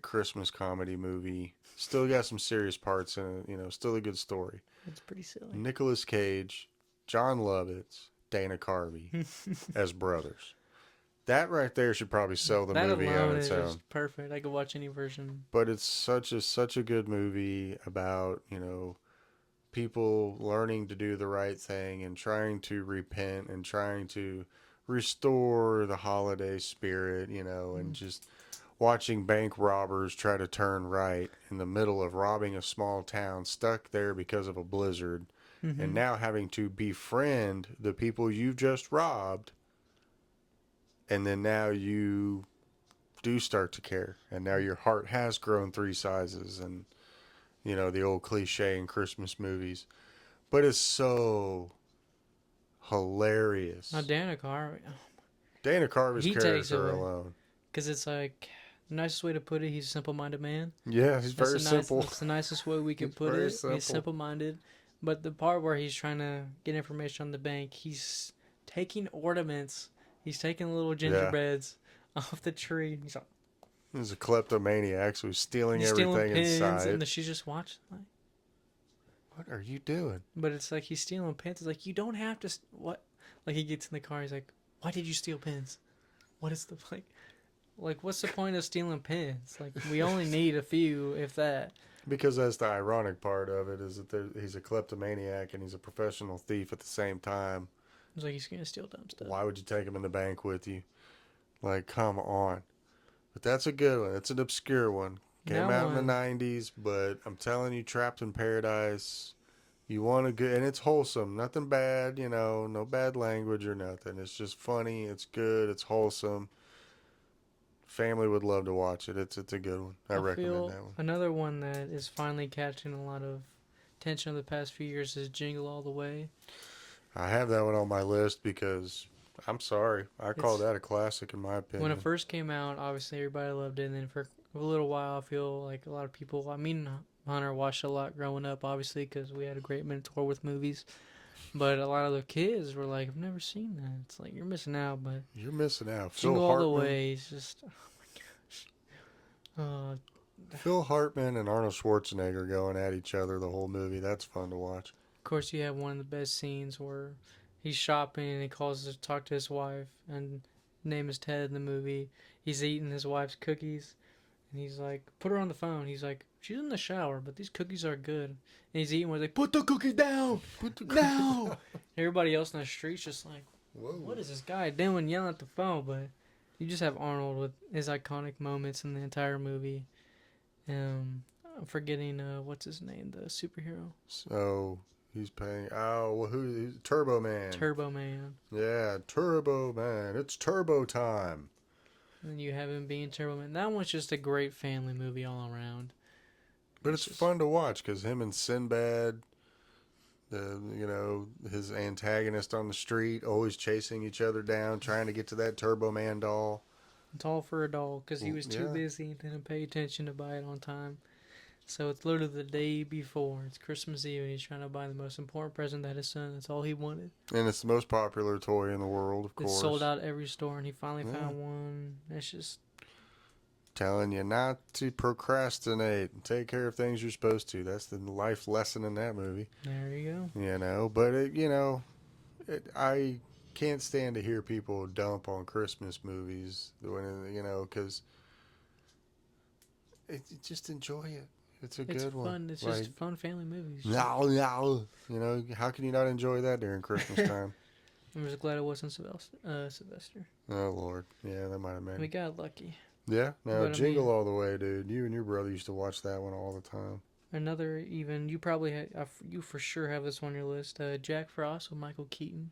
Christmas comedy movie. Still got some serious parts in it. Still a good story. It's pretty silly. Nicolas Cage, John Lovitz, Dana Carvey as brothers. That right there should probably sell the that movie alone on its is own. just perfect. I could watch any version. But it's such a good movie about, people learning to do the right thing and trying to repent and trying to restore the holiday spirit, and just watching bank robbers try to turn right in the middle of robbing a small town, stuck there because of a blizzard, and now having to befriend the people you've just robbed. And then now you do start to care. And now your heart has grown 3 sizes. And, the old cliche in Christmas movies. But it's so hilarious. Now, Dana Carvey. Dana Carvey's He takes character it away. alone. Because it's like, the nicest way to put it, he's a simple-minded man. Yeah, he's very simple. That's the nicest way we can He's put very it. simple. He's simple-minded. But the part where he's trying to get information on the bank, he's taking ornaments. He's taking little gingerbreads off the tree. He's like, He's a kleptomaniac, so he's stealing stealing everything pins, inside. and she's just watching. Like, What are you doing? but it's like he's stealing pins. It's like, you don't have to. What? Like, he gets in the car. He's like, why did you steal pins? What is the like? What's the point of stealing pins? Like, we only need a few, if that. Because that's the ironic part of it, is that he's a kleptomaniac and he's a professional thief at the same time. It's like he's gonna steal dumb stuff. Why would you take him in the bank with you? Like, come on. But that's a good one. It's an obscure one. Came out in the 90s, but I'm telling you, Trapped in Paradise, you want a good, and it's wholesome. Nothing bad, no bad language or nothing. It's just funny. It's good. It's wholesome. Family would love to watch it. It's a good one. I recommend that one. Another one that is finally catching a lot of attention over the past few years is Jingle All the Way. I have that one on my list because, I'm sorry, I call that a classic in my opinion. When it first came out, obviously everybody loved it, and then for a little while, I feel like a lot of people, Hunter watched a lot growing up, obviously, because we had a great mentor with movies. But a lot of the kids were like, I've never seen that. It's like, you're missing out, but... You're missing out. Jingle All the Way is just... Oh, my gosh. Phil Hartman and Arnold Schwarzenegger going at each other the whole movie. That's fun to watch. Of course, you have one of the best scenes where he's shopping and he calls to talk to his wife, and his name is Ted in the movie. He's eating his wife's cookies, and he's like, put her on the phone. He's like, she's in the shower, but these cookies are good. And he's eating one. He's like, put the cookies down! No! Everybody else in the street's just like, Whoa. what is this guy doing yelling at the phone? But you just have Arnold with his iconic moments in the entire movie. I'm forgetting what's his name, the superhero, So he's paying. Oh, well, who? Turbo Man. Turbo Man. Yeah, Turbo Man. It's Turbo time. And you have him being Turbo Man. That one's just a great family movie all around. But It's it's just fun to watch because him and Sinbad, his antagonist on the street, always chasing each other down, trying to get to that Turbo Man doll. it's all for a doll because he was too Yeah, busy and didn't pay attention to buy it on time. So it's literally the day before. It's Christmas Eve, and he's trying to buy the most important present that his son. That's all he wanted. and it's the most popular toy in the world, of It's sold course. out every store, and he finally Yeah. found one. It's just Telling you not to procrastinate and take care of things you're supposed to. That's the life lesson in that movie. there you go. But I can't stand to hear people dump on Christmas movies when because just enjoy it. It's a It's good one. fun. It's Like, just fun family movies. no, no. How can you not enjoy that during Christmas time? I'm just glad it wasn't Sylvester. Oh Lord, yeah, that might have We been. got lucky. Yeah, no, But I Jingle mean, All the Way, dude. You and your brother used to watch that one all the time. another even you probably you for sure have this on your list. Jack Frost with Michael Keaton.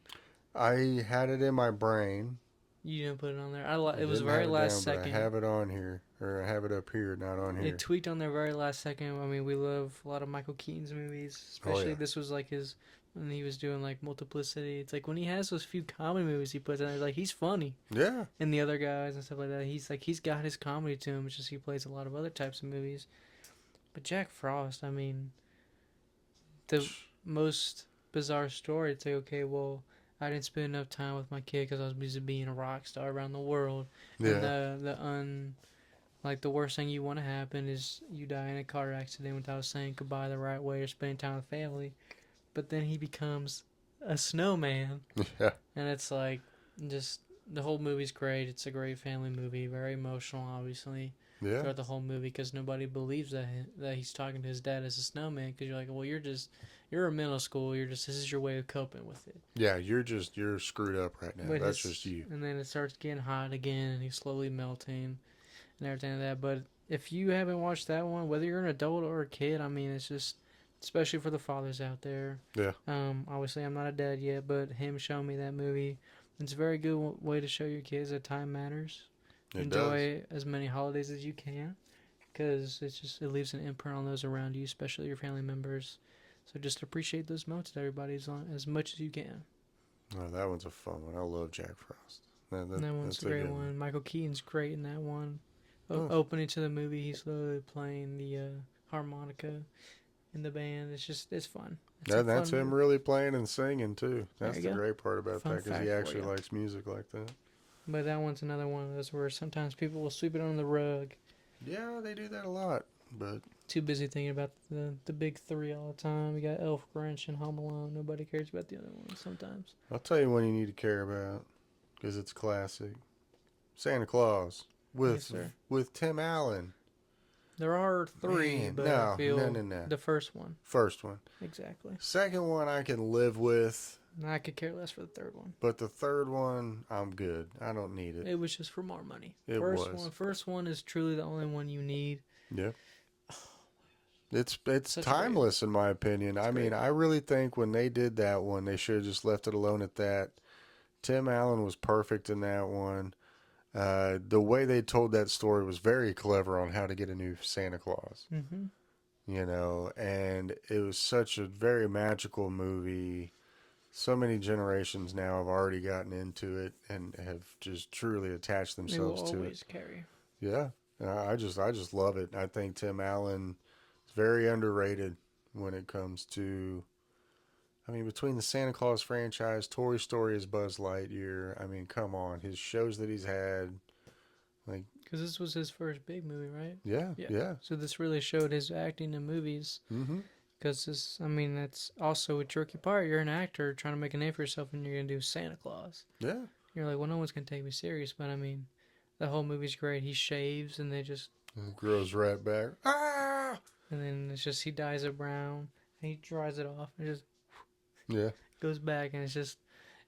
I had it in my brain. You didn't put it on there. I It was didn't very have it last down, but I second. have it on here, or I have it up here, not on here. It tweaked on their very last second. I mean, we love a lot of Michael Keaton's movies, Oh especially yeah, this was like his when he was doing like Multiplicity. It's like when he has those few comedy movies he puts in, like he's funny, yeah. and the other guys and stuff like that. He's got his comedy to him. It's just he plays a lot of other types of movies. But Jack Frost, I mean, the most bizarre story. It's like, okay, well, I didn't spend enough time with my kid because I was busy being a rock star around the world, and Yeah, like the worst thing you want to happen is you die in a car accident without saying goodbye the right way or spending time with family. But then he becomes a snowman, yeah, and it's like just the whole movie's great. It's a great family movie, very emotional, obviously yeah. throughout the whole movie because nobody believes that he's talking to his dad as a snowman because you're like, well, you're in middle school. This is your way of coping with it. Yeah, you're screwed up right now. But That's just you. and then it starts getting hot again, and he's slowly melting and everything like that. But if you haven't watched that one, whether you're an adult or a kid, I mean, it's just especially for the fathers out there. Yeah, Obviously, I'm not a dad yet, but him showing me that movie, it's a very good way to show your kids that time matters. it does. Enjoy as many holidays as you can, because it leaves an imprint on those around you, especially your family members. So just appreciate those moments that everybody's on as much as you can. Oh, that one's a fun one. I love Jack Frost. And that one's That's a a great good one. Michael Keaton's great in that one. Oh, Opening to the movie, he's slowly playing the harmonica in the band. It's fun. It's a that's fun him movie. really playing and singing too. There That's you the go. great part about Fun that because he fact for actually you. likes music like that. But that one's another one of those where sometimes people will sweep it under the rug. Yeah, they do that a lot, but Too busy thinking about the big three all the time. You got Elf, Grinch, and Home Alone. Nobody cares about the other ones sometimes. I'll tell you one you need to care about because it's classic. Santa Claus Yes, sir. with Tim Allen. There are three, Man, but no, I feel no. the first one. First one. Exactly. Second one I can live with, And I could care less for the third one. but the third one I'm good. I don't need it. It was just for more money. It was. First one is truly the only one you need. Yeah. It's Such a timeless in my opinion. I mean, great. I really think when they did that one, they should have just left it alone at that. Tim Allen was perfect in that one. The way they told that story was very clever on how to get a new Santa Claus. Mm-hmm. And it was such a very magical movie. So many generations now have already gotten into it and have just truly attached They will themselves to it. always carry. Yeah, I just love it. I think Tim Allen is very underrated when it comes to. I mean, between the Santa Claus franchise, Toy Story is Buzz Lightyear. I mean, come on, his shows that he's had, like Because this was his first big movie, right? yeah. So this really showed his acting in movies. Mm-hmm. Because that's also a tricky part. You're an actor trying to make a name for yourself, and you're gonna do Santa Claus. Yeah. You're like, well, no one's gonna take me serious. But I mean, the whole movie's great. He shaves, and they just, It grows right back. Ah. and then it's just he dyes it brown, and he dries it off, and it just Yeah. goes back, and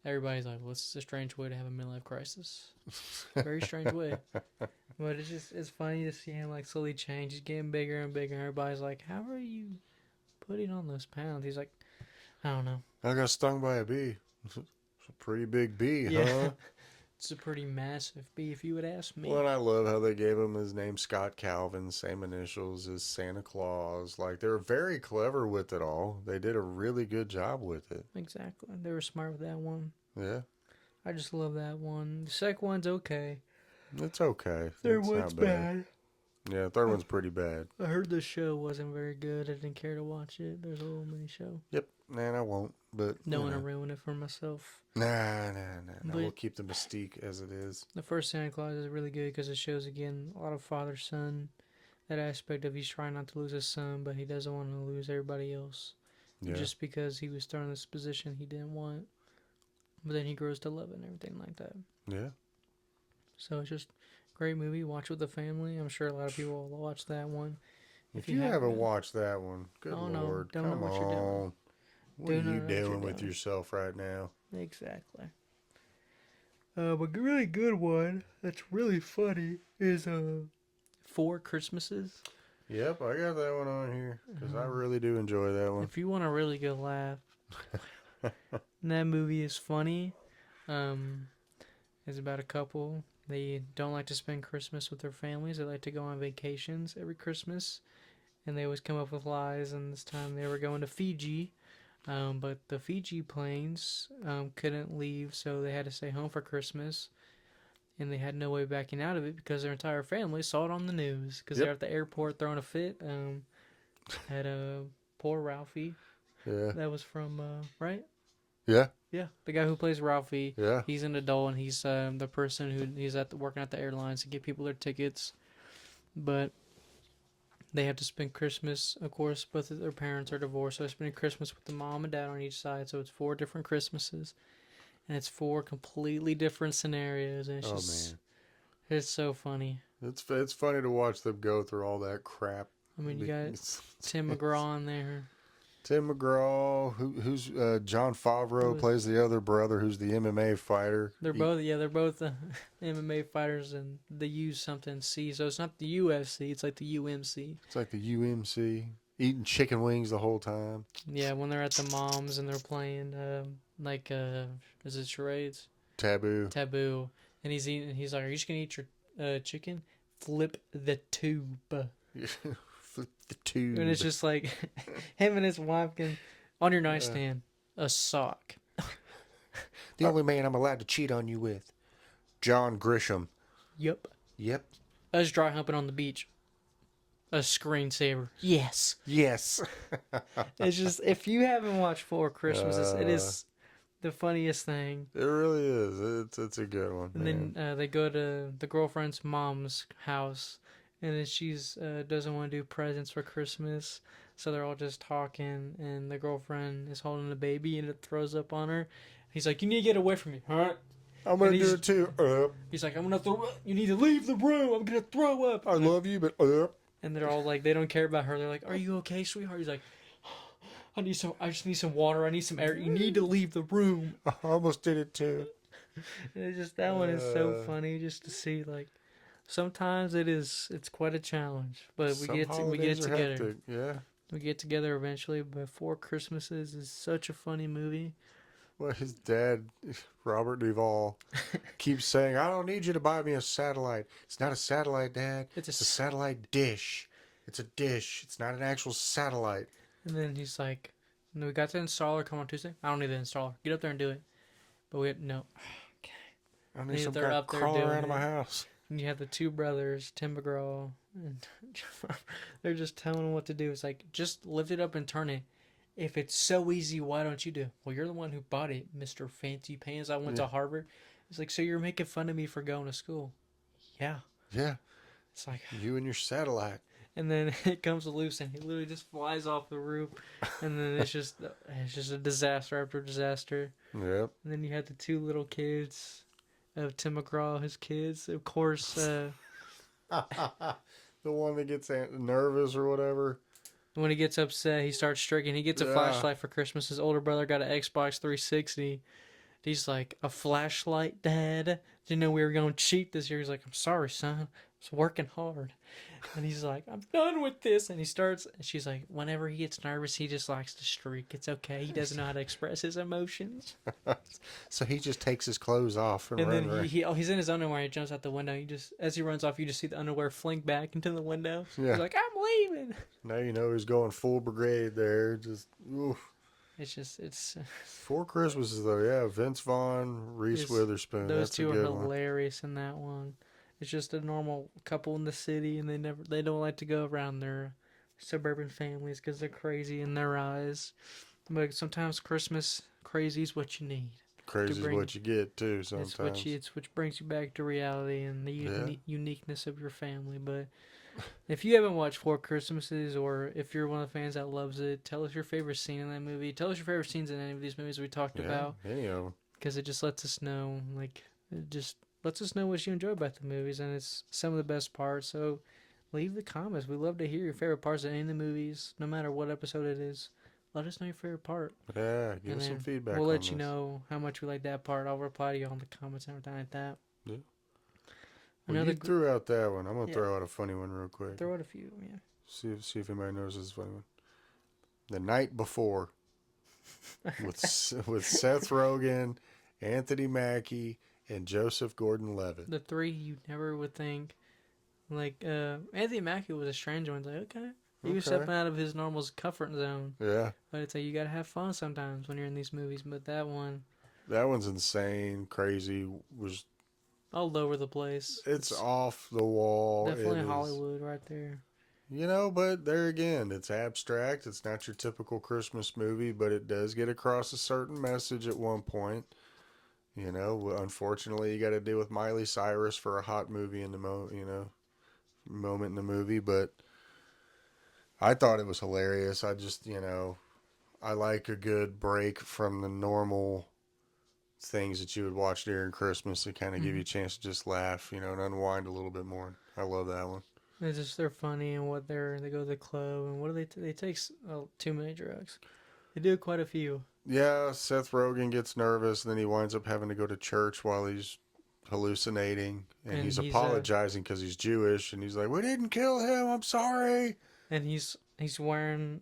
everybody's like, well, this is a strange way to have a midlife crisis. Very strange way. But it's funny to see him like slowly change. He's getting bigger and bigger. Everybody's like, how are you putting on those pounds? He's like, I don't know. I got stung by a bee. It's a pretty big bee, Yeah. huh? It's a pretty massive bee, if you would ask me. Well, and I love how they gave him his name, Scott Calvin, same initials as Santa Claus. Like, they were very clever with it all. They did a really good job with it. Exactly. They were smart with that one. Yeah. I just love that one. The second one's okay. It's okay. Third It's one's not bad. bad. Yeah, third one's pretty bad. I heard the show wasn't very good. I didn't care to watch it. There's a little mini show. Yep. Man, I won't. But Don't want to ruin it for myself. Nah. We'll keep the mystique as it is. The first Santa Claus is really good because it shows, again, a lot of father-son. That aspect of he's trying not to lose his son, but he doesn't want to lose everybody else. Yeah. Just because he was thrown in this position he didn't want. But then he grows to love it and everything like that. Yeah. So it's just a great movie. Watch with the family. I'm sure a lot of people will watch that one. If you haven't watched that one, good Lord, don't know what you're doing. What are you doing with yourself right now? Exactly. A really good one that's really funny is Four Christmases. Yep, I got that one on here because I really do enjoy that one. If you want a really good laugh, that movie is funny. It's about a couple. They don't like to spend Christmas with their families. They like to go on vacations every Christmas, and they always come up with lies. And this time they were going to Fiji, but the Fiji planes couldn't leave, so they had to stay home for Christmas. And they had no way backing out of it because their entire family saw it on the news. Because they're at the airport throwing a fit. Had a poor Ralphie. Yeah. That was from, right? Yeah. Yeah. The guy who plays Ralphie. Yeah. He's an adult, and he's the person he's working at the airlines to get people their tickets. But they have to spend Christmas, of course, both of their parents are divorced. So they're spending Christmas with the mom and dad on each side. So it's 4 different Christmases. And it's 4 completely different scenarios, and it's it's so funny. It's funny to watch them go through all that crap. I mean, you got Tim McGraw on there. Tim McGraw, who's John Favreau plays the other brother, who's the MMA fighter. They're both MMA fighters, and they use something C, so it's not the UFC, it's like the UMC. It's like the UMC, eating chicken wings the whole time. Yeah, when they're at the moms and they're playing is it charades? Taboo. And he's eating. He's like, "Are you just gonna eat your chicken? Flip the tube." Flip the tube. And it's just like him and his wife can on your nightstand a sock. The only man I'm allowed to cheat on you with, John Grisham. Yep. Us dry humping on the beach. A screensaver. Yes. It's just if you haven't watched Four Christmases, it is the funniest thing. It really is. It's a good one. And then they go to the girlfriend's mom's house, and then she's doesn't want to do presents for Christmas, so they're all just talking, and the girlfriend is holding the baby, and it throws up on her. He's like, "You need to get away from me, huh?" I'm gonna do it too. He's like, "I'm gonna throw up. You need to leave the room. I'm gonna throw up." I love you, but And they're all like, they don't care about her. They're like, "Are you okay, sweetheart?" He's like, I just need some water. I need some air. You need to leave the room. I almost did it too. And it's just, that one is so funny just to see, like, sometimes it's quite a challenge, but we get it together. Hectic. Yeah. We get together eventually, but Four Christmases is such a funny movie. Well, his dad, Robert Duvall, keeps saying, "I don't need you to buy me a satellite. It's not a satellite, Dad. It's a satellite dish. It's a dish. It's not an actual satellite." And then he's like, "No, we got the installer come on Tuesday. I don't need the installer. Get up there and do it." But we no. Okay. I need some guy crawling around in my house. And you have the 2 brothers, Tim McGraw, and they're just telling him what to do. It's like, just lift it up and turn it. If it's so easy, why don't you do it? Well, you're the one who bought it, Mr. Fancy Pants. I went to Harvard. It's like, so you're making fun of me for going to school. Yeah. It's like, you and your satellite. And then it comes loose, and he literally just flies off the roof, and then it's just a disaster after disaster. Yep. And then you had the 2 little kids of Tim McGraw, his kids, of course. The one that gets nervous or whatever. When he gets upset, he starts striking. He gets a flashlight for Christmas. His older brother got an Xbox 360, He's like, a flashlight, Dad? Didn't know we were going to cheat this year. He's like, I'm sorry, son. I was working hard. And he's like, I'm done with this. And he starts, and she's like, whenever he gets nervous, he just likes to streak. It's okay. He doesn't know how to express his emotions. So he just takes his clothes off and And then run right. he's in his underwear. He jumps out the window. As he runs off, you just see the underwear fling back into the window. Yeah. He's like, I'm leaving. Now you know he's going full brigade there. Just oof. It's Four Christmases though, yeah. Vince Vaughn, Reese Witherspoon. those That's a two are good one. hilarious in that one. It's just a normal couple in the city, and they don't like to go around their suburban families because they're crazy in their eyes. But sometimes Christmas crazy is what you need. Crazy is what you get too. Sometimes It's which brings you back to reality and the yeah. uniqueness of your family. But if you haven't watched Four Christmases, or if you're one of the fans that loves it, tell us your favorite scene in that movie. Tell us your favorite scenes in any of these movies we talked about. Any of them. Because it just lets us know, it just lets us know what you enjoy about the movies, and it's some of the best parts. So leave the comments. We love to hear your favorite parts of any of the movies, no matter what episode it is. Let us know your favorite part. Yeah, give us some feedback. We'll let you know how much we like that part. I'll reply to you on the comments and everything like that. Yeah. Well, you threw out that one. I'm gonna throw out a funny one real quick. Throw out a few, yeah. See if anybody knows this funny one. The Night Before, with Seth Rogen, Anthony Mackie, and Joseph Gordon-Levitt. The three you never would think. Like Anthony Mackie was a stranger. It's like, okay. He was stepping out of his normal comfort zone. Yeah. But it's like, you gotta have fun sometimes when you're in these movies. But that one's insane, crazy, was all over the place. It's off the wall. Definitely Hollywood right there. You know, but there again, it's abstract. It's not your typical Christmas movie, but it does get across a certain message at one point. You know, unfortunately, you got to deal with Miley Cyrus for a hot movie in the moment in the movie, but I thought it was hilarious. I just, I like a good break from the normal things that you would watch during Christmas to kind of give you a chance to just laugh, and unwind a little bit more. I love that one. They're funny and they go to the club and what do they take too many drugs. They do quite a few. Yeah, Seth Rogen gets nervous and then he winds up having to go to church while he's hallucinating and he's apologizing because he's Jewish and he's like, "We didn't kill him. I'm sorry." And he's wearing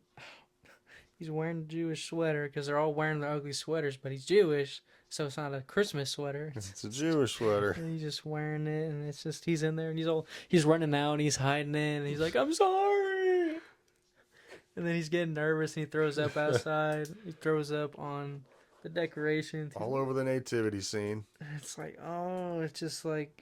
a Jewish sweater because they're all wearing their ugly sweaters, but he's Jewish. So it's not a Christmas sweater. It's a Jewish sweater. And he's just wearing it, and it's just he's in there, and he's running out, and he's hiding it, and he's like, "I'm sorry." And then he's getting nervous, and he throws up outside. He throws up on the decorations. All over the nativity scene. It's like, it's just like,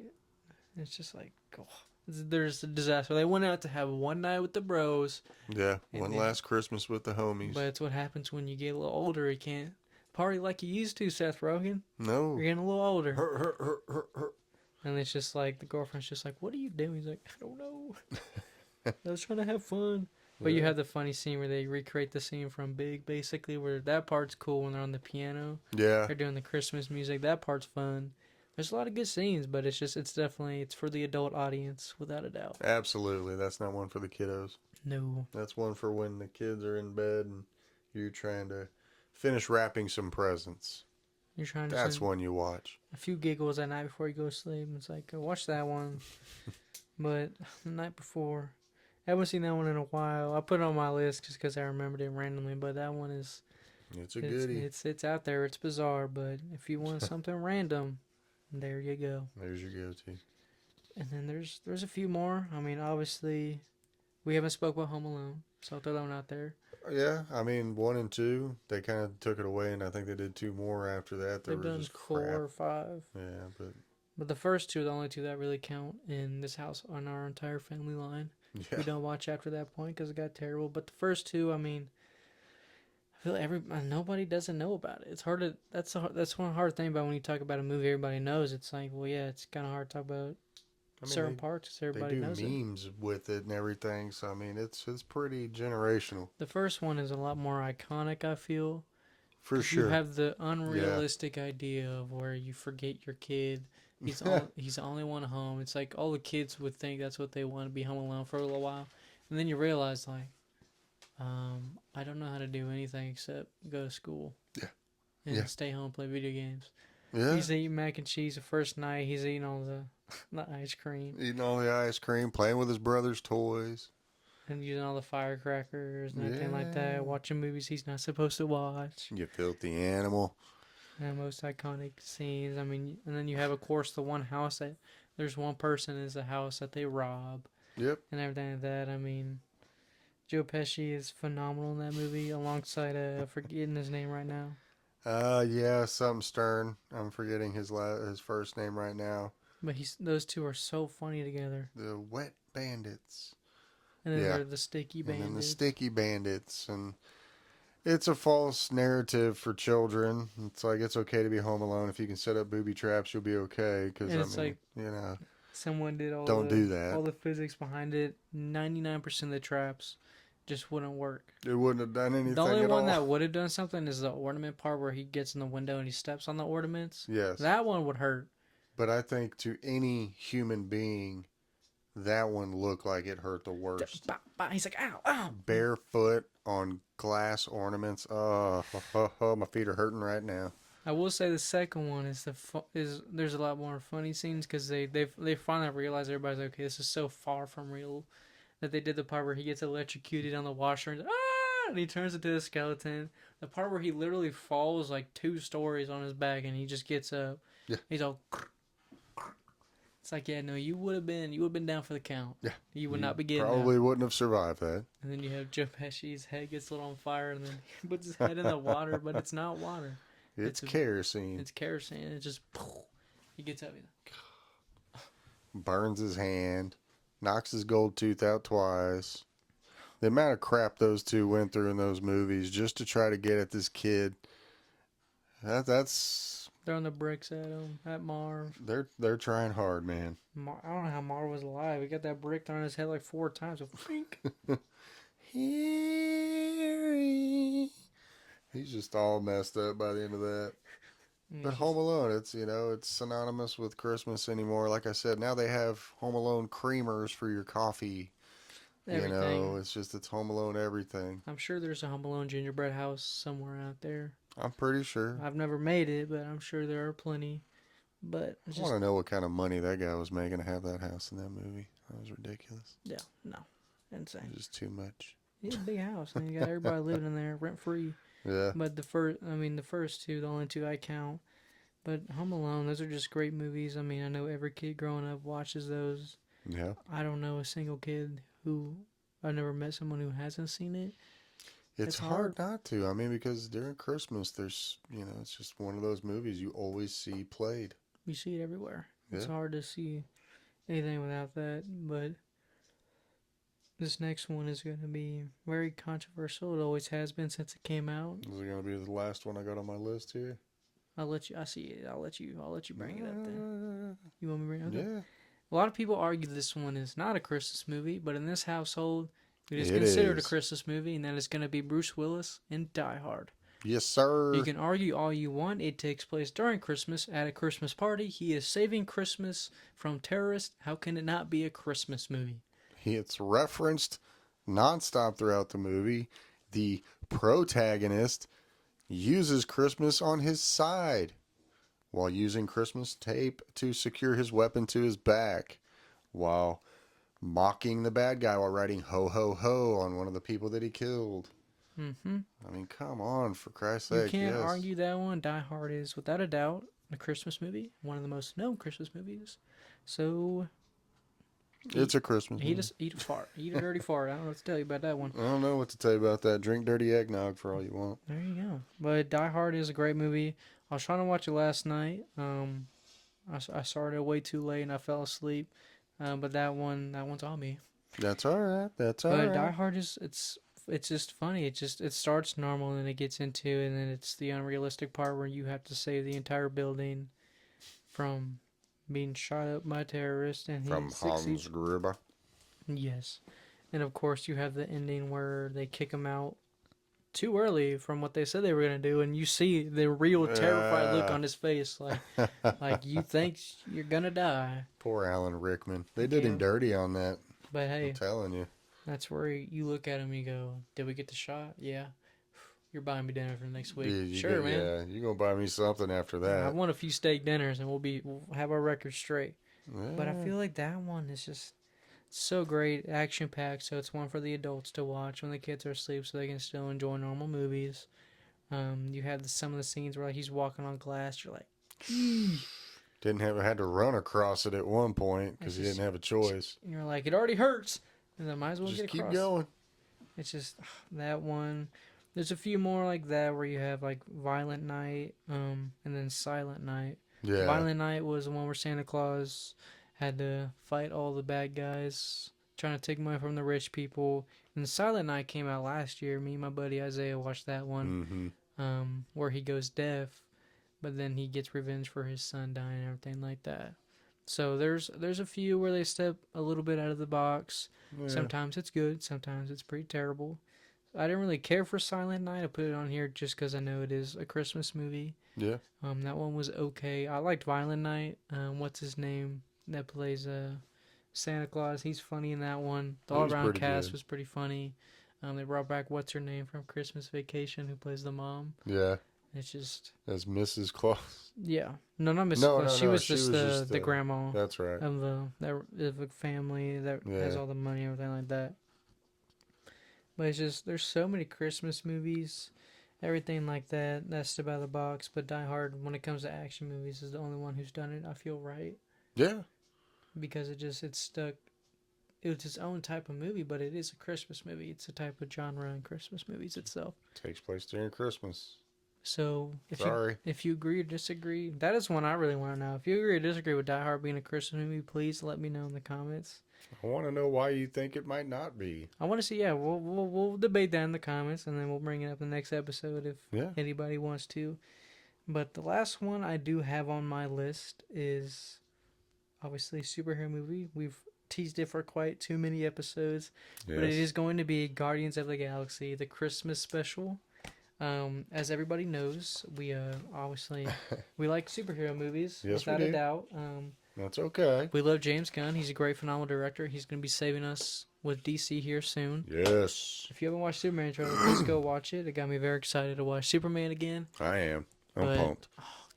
oh, there's a disaster. They went out to have one night with the bros. Yeah, one last Christmas with the homies. But it's what happens when you get a little older. You can't party like you used to, Seth Rogen. No. You're getting a little older. Hurt. And it's just like, the girlfriend's just like, "What are you doing?" He's like, "I don't know. I was trying to have fun." But you have the funny scene where they recreate the scene from Big, basically, where that part's cool when they're on the piano. Yeah. They're doing the Christmas music. That part's fun. There's a lot of good scenes, but it's for the adult audience, without a doubt. Absolutely. That's not one for the kiddos. No. That's one for when the kids are in bed and you're trying to finish wrapping some presents. You're trying to. That's one you watch. A few giggles at night before you go to sleep. It's like, watch that one. But the night before, I haven't seen that one in a while. I put it on my list just because I remembered it randomly. But that one is. It's a goodie. It's out there. It's bizarre. But if you want something random, there you go. There's your go-to. And then there's a few more. I mean, obviously, we haven't spoke about Home Alone, so I'll throw that one out there. Yeah, I mean, 1 and 2, they kind of took it away, and I think they did 2 more after that. They've done 4 or 5. Yeah, but the first 2 are the only 2 that really count in this house on our entire family line. Yeah. We don't watch after that point because it got terrible. But the first 2, I mean, I feel nobody doesn't know about it. It's hard to that's one hard thing about when you talk about a movie everybody knows. It's like, well, yeah, it's kind of hard to talk about certain parts. Everybody knows it. They do memes with it and everything. So I mean, it's pretty generational. The first one is a lot more iconic, I feel. For sure. You have the unrealistic idea of where you forget your kid. He's the only one home. It's like all the kids would think that's what they want, to be home alone for a little while, and then you realize like, I don't know how to do anything except go to school. Yeah, and stay home and play video games. Yeah. He's eating mac and cheese the first night. He's eating all the ice cream Eating all the ice cream, playing with his brother's toys. and using all the firecrackers and everything like Yeah. that. Watching movies he's not supposed to watch. You filthy animal. And most iconic scenes. I mean, and then you have, of course, the one house that there's one person is the house that they rob. Yep. And everything like that. I mean, Joe Pesci is phenomenal in that movie, alongside forgetting his name right now. Yeah, something Stern. I'm forgetting his first name right now. But those two are so funny together. The Wet Bandits. And then they're the Sticky Bandits. And then the Sticky Bandits. And it's a false narrative for children. It's like it's okay to be home alone. If you can set up booby traps, you'll be okay. Because, I mean, you know. Someone did don't do that. All the physics behind it. 99% of the traps just wouldn't work. It wouldn't have done anything. The only one that would have done something is the ornament part where he gets in the window and he steps on the ornaments. Yes. That one would hurt. But I think to any human being, that one looked like it hurt the worst. He's like, ow, ow. Barefoot on glass ornaments. Oh, my feet are hurting right now. I will say the second one is there's a lot more funny scenes because they finally realize everybody's like, okay, this is so far from real that they did the part where he gets electrocuted on the washer and he turns into a skeleton. The part where he literally falls like 2 stories on his back and he just gets up. Yeah. He's all. It's like, yeah, no, you would have been down for the count. Yeah. You would not be getting probably up. Wouldn't have survived that. And then you have Joe Pesci's head gets lit on fire and then he puts his head in the water, but it's not water. It's kerosene. It's kerosene. It just he gets up. Burns his hand, knocks his gold tooth out twice. The amount of crap those two went through in those movies just to try to get at this kid. That's throwing the bricks at him, at Marv. They're trying hard, man. I don't know how Marv was alive. He got that brick thrown in his head like 4 times. Harry. He's just all messed up by the end of that. But Home Alone, it's synonymous with Christmas anymore. Like I said, now they have Home Alone creamers for your coffee. Everything. It's Home Alone everything. I'm sure there's a Home Alone gingerbread house somewhere out there. I'm pretty sure. I've never made it, but I'm sure there are plenty. But I want to know what kind of money that guy was making to have that house in that movie. That was ridiculous. Yeah, no. Insane. Just too much. He had a big house, and you got everybody living in there rent free. Yeah. But the first two, the only 2 I count. But Home Alone, those are just great movies. I mean, I know every kid growing up watches those. Yeah. I don't know a single kid I've never met someone who hasn't seen it. It's hard not to. I mean, because during Christmas, there's, it's just one of those movies you always see played. You see it everywhere. Yeah. It's hard to see anything without that. But this next one is going to be very controversial. It always has been since it came out. Is it going to be the last one I got on my list here? I'll let you bring it up there. You want me to bring it up? Yeah. A lot of people argue this one is not a Christmas movie, but in this household, it is It considered is. a Christmas movie, and that is going to be Bruce Willis in Die Hard. Yes, sir. You can argue all you want. It takes place during Christmas at a Christmas party. He is saving Christmas from terrorists. How can it not be a Christmas movie? It's referenced nonstop throughout the movie. The protagonist uses Christmas on his side while using Christmas tape to secure his weapon to his back, while mocking the bad guy while writing ho ho ho on one of the people that he killed. Mm-hmm. I mean, come on, for Christ's sake. You can't yes. argue that one. Die Hard is, without a doubt, a Christmas movie. One of the most known Christmas movies. So It's a Christmas movie. eat a fart. Eat a dirty fart. I don't know what to tell you about that one. I don't know what to tell you about that. Drink dirty eggnog for all you want. There you go. But Die Hard is a great movie. I was trying to watch it last night. I started way too late and I fell asleep. But that one's on me. That's all right. That's all But right. Die Hard it's just funny. It starts normal and then it gets into, and then it's the unrealistic part where you have to save the entire building from being shot up by terrorists, and From he succeeds. Hans Gruber. Yes, and of course you have the ending where they kick him out too early from what they said they were gonna do, and you see the real terrified look on his face, like you think you're gonna die. Poor Alan Rickman. They did him dirty on that. But hey, I'm telling you. that's where you look at him and you go, did we get the shot? Yeah. you're buying me dinner for next week. Sure, man. Yeah, you're gonna buy me something after I that. want a few steak dinners, and we'll have our record straight. But I Yeah, feel like that one is just so great, action packed. So it's one for the adults to watch when the kids are asleep, so they can still enjoy normal movies. You have some of the scenes where like, he's walking on glass. You're like, eee. didn't have had to run across it at one point because It's he just didn't have a choice. you're like, it already hurts, and then might as well Just get keep across. going. It's just that one. There's a few more like that where you have like Violent Night, and then Silent Night. Yeah, Violent Night was the one where Santa Claus had to fight all the bad guys trying to take money from the rich people. And Silent Night came out last year. Me and my buddy Isaiah watched that one, mm-hmm. where he goes deaf, but then he gets revenge for his son dying and everything like that. So there's a few where they step a little bit out of the box. Yeah, Sometimes it's good, sometimes it's pretty terrible. I didn't really care for Silent Night. I put it on here just because I know it is a Christmas movie. yeah. That one was okay. I liked Violent Night. What's his name that plays Santa Claus? He's funny in that one. The It all was around pretty cast good. was pretty funny. They brought back what's her name from Christmas Vacation, who plays the mom. Yeah, It's just as Mrs. Claus. yeah, no, not Mrs. No, Claus. no, She no. was She just was just the grandma That's right. of the family that has Yeah, all the money and everything like that. But it's just there's so many Christmas movies, everything like that. That's Step Out of the Box. But Die Hard, when it comes to action movies, is the only one who's done it. I feel right yeah. because it's stuck. It was its own type of movie, but it is a Christmas movie. It's a type of genre in Christmas movies itself. Takes place during Christmas. So Sorry. if you agree or disagree, that is one I really want to know. If you agree or disagree with Die Hard being a Christmas movie, please let me know in the comments. I want to know why you think it might not be. I want to see. Yeah, we'll debate that in the comments, and then we'll bring it up in the next episode if Yeah. anybody wants to. But the last one I do have on my list is obviously a superhero movie. We've teased it for quite too many episodes, Yes. but it is going to be Guardians of the Galaxy, the Christmas special. As everybody knows, we obviously we like superhero movies Yes, we without a do. doubt. That's okay. We love James Gunn. He's a great, phenomenal director. He's going to be saving us with DC here soon. Yes. If you haven't watched Superman trailer, please go watch it. It got me very excited to watch Superman again. I am. I'm But pumped.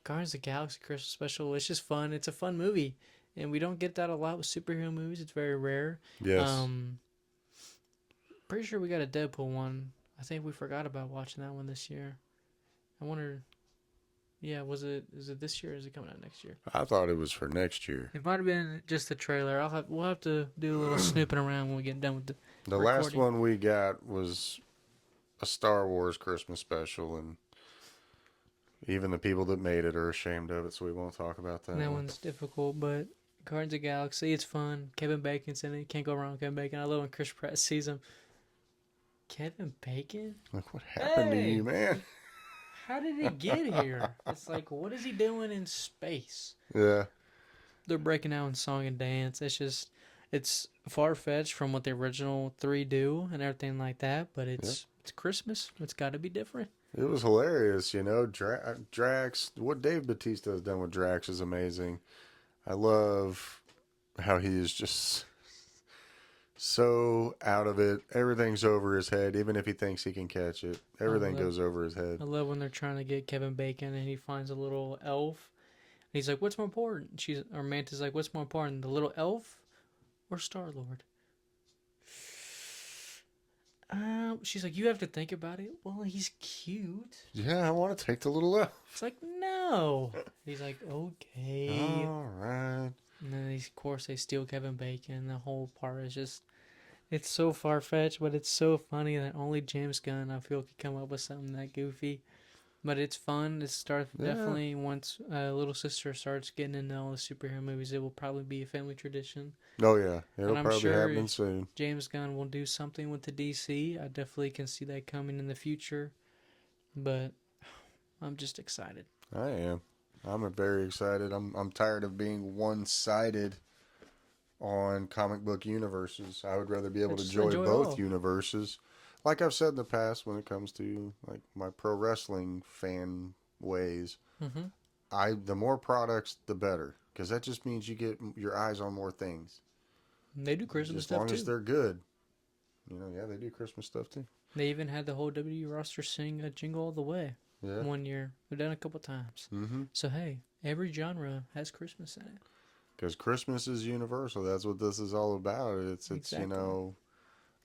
Guardians of the Galaxy Christmas special, it's just fun. It's a fun movie. And we don't get that a lot with superhero movies. It's very rare. Yes. Pretty sure we got a Deadpool one. I think we forgot about watching that one this year. I wonder. Yeah, is it this year or is it coming out next year? I thought it was for next year. It might have been just the trailer. We'll have to do a little snooping around when we get done with The last one we got was a Star Wars Christmas special, and even the people that made it are ashamed of it, so we won't talk about that. That one's difficult, but Guardians of the Galaxy, it's fun. Kevin Bacon's in it. Can't go wrong with Kevin Bacon. I love when Chris Pratt sees him. Kevin Bacon? Like, what happened to you, man? How did he get here? It's like, what is he doing in space? Yeah. They're breaking out in song and dance. It's far-fetched from what the original three do and everything like that, but it's Christmas. It's got to be different. It was hilarious, you know. Drax, what Dave Bautista has done with Drax is amazing. I love how he is just so out of it. Everything's over his head, even if he thinks he can catch it. Everything goes over his head. I love when they're trying to get Kevin Bacon and he finds a little elf. And he's like, "What's more important?" Manta's like, "What's more important, the little elf or Star-Lord?" She's like, "You have to think about it." Well, he's cute. Yeah, I want to take the little elf. It's like, no. He's like, okay. All right. And then, of course, they steal Kevin Bacon. The whole part is just, it's so far-fetched, but it's so funny that only James Gunn, I feel, could come up with something that goofy. But it's fun. It starts definitely once little sister starts getting into all the superhero movies, it will probably be a family tradition. Oh, yeah. It'll I'm probably sure happen soon. James Gunn will do something with the DC. I definitely can see that coming in the future. But I'm just excited. I am. I'm very excited. I'm tired of being one-sided on comic book universes. I would rather be able to enjoy both universes. Like I've said in the past when it comes to like my pro wrestling fan ways, the more products, the better. Because that just means you get your eyes on more things. They do Christmas As stuff long too. as they're good. Yeah, they do Christmas stuff too. They even had the whole WWE roster sing a Jingle All the Way Yeah. one year. We've done it a couple times. Mm-hmm. So hey, every genre has Christmas in it. Because Christmas is universal. That's what this is all about. It's Exactly.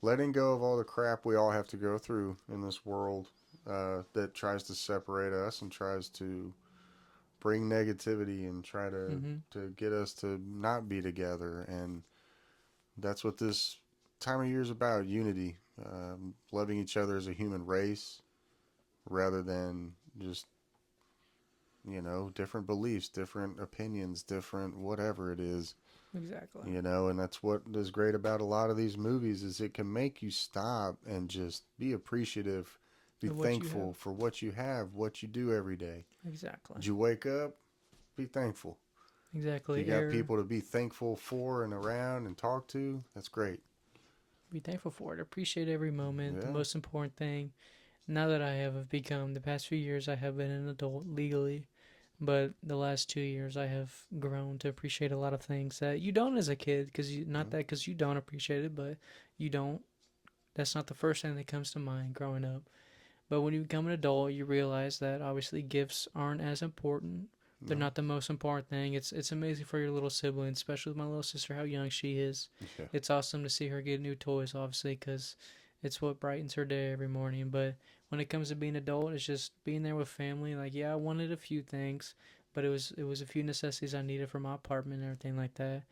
letting go of all the crap we all have to go through in this world that tries to separate us and tries to bring negativity and try Mm-hmm. to get us to not be together. And that's what this time of year is about: unity, loving each other as a human race, rather than just different beliefs, different opinions, different whatever it is. Exactly. And that's what is great about a lot of these movies is it can make you stop and just be appreciative, be Of what you have. thankful for what you have, what you do every day. Exactly. Did you wake up? Be thankful. If you Exactly. got people to be thankful for and around and talk to, that's great. Be thankful for it. Appreciate every moment. The Yeah. most important thing, now that I have become, the past few years, I have been an adult legally. But the last 2 years, I have grown to appreciate a lot of things that you don't as a kid. Not that because you don't appreciate it, but you don't. That's not the first thing that comes to mind growing up. But when you become an adult, you realize that obviously gifts aren't as important. They're No. not the most important thing. It's amazing for your little siblings, especially with my little sister, how young she is. Yeah. It's awesome to see her get new toys, obviously, because it's what brightens her day every morning. But when it comes to being an adult, it's just being there with family. Like, yeah, I wanted a few things, but it was a few necessities I needed for my apartment and everything like that.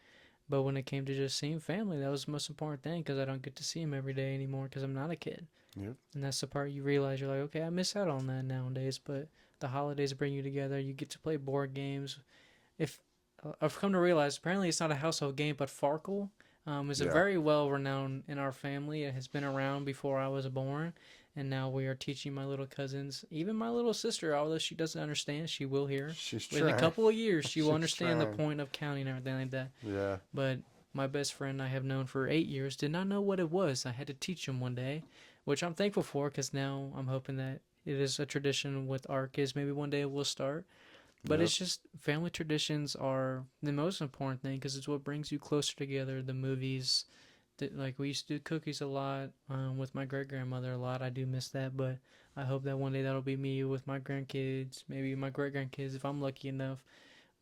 But when it came to just seeing family, that was the most important thing because I don't get to see them every day anymore because I'm not a kid. Yep. And that's the part you realize you're like, okay, I miss out on that nowadays. But the holidays bring you together. You get to play board games. If I've come to realize, apparently it's not a household game, but Farkle is a Yeah. very well renowned in our family. It has been around before I was born, and now we are teaching my little cousins, even my little sister, although she doesn't understand, she will hear. She's Within a trying. couple of years, she will She's understand the trying. point of counting and everything like that. Yeah. But my best friend I have known for 8 years did not know what it was. I had to teach him one day, which I'm thankful for because now I'm hoping that it is a tradition with our kids. Maybe one day it will start. But Yep. it's just family traditions are the most important thing because it's what brings you closer together. The movies, like we used to do cookies a lot with my great grandmother a lot. I do miss that, but I hope that one day that'll be me with my grandkids, maybe my great grandkids if I'm lucky enough.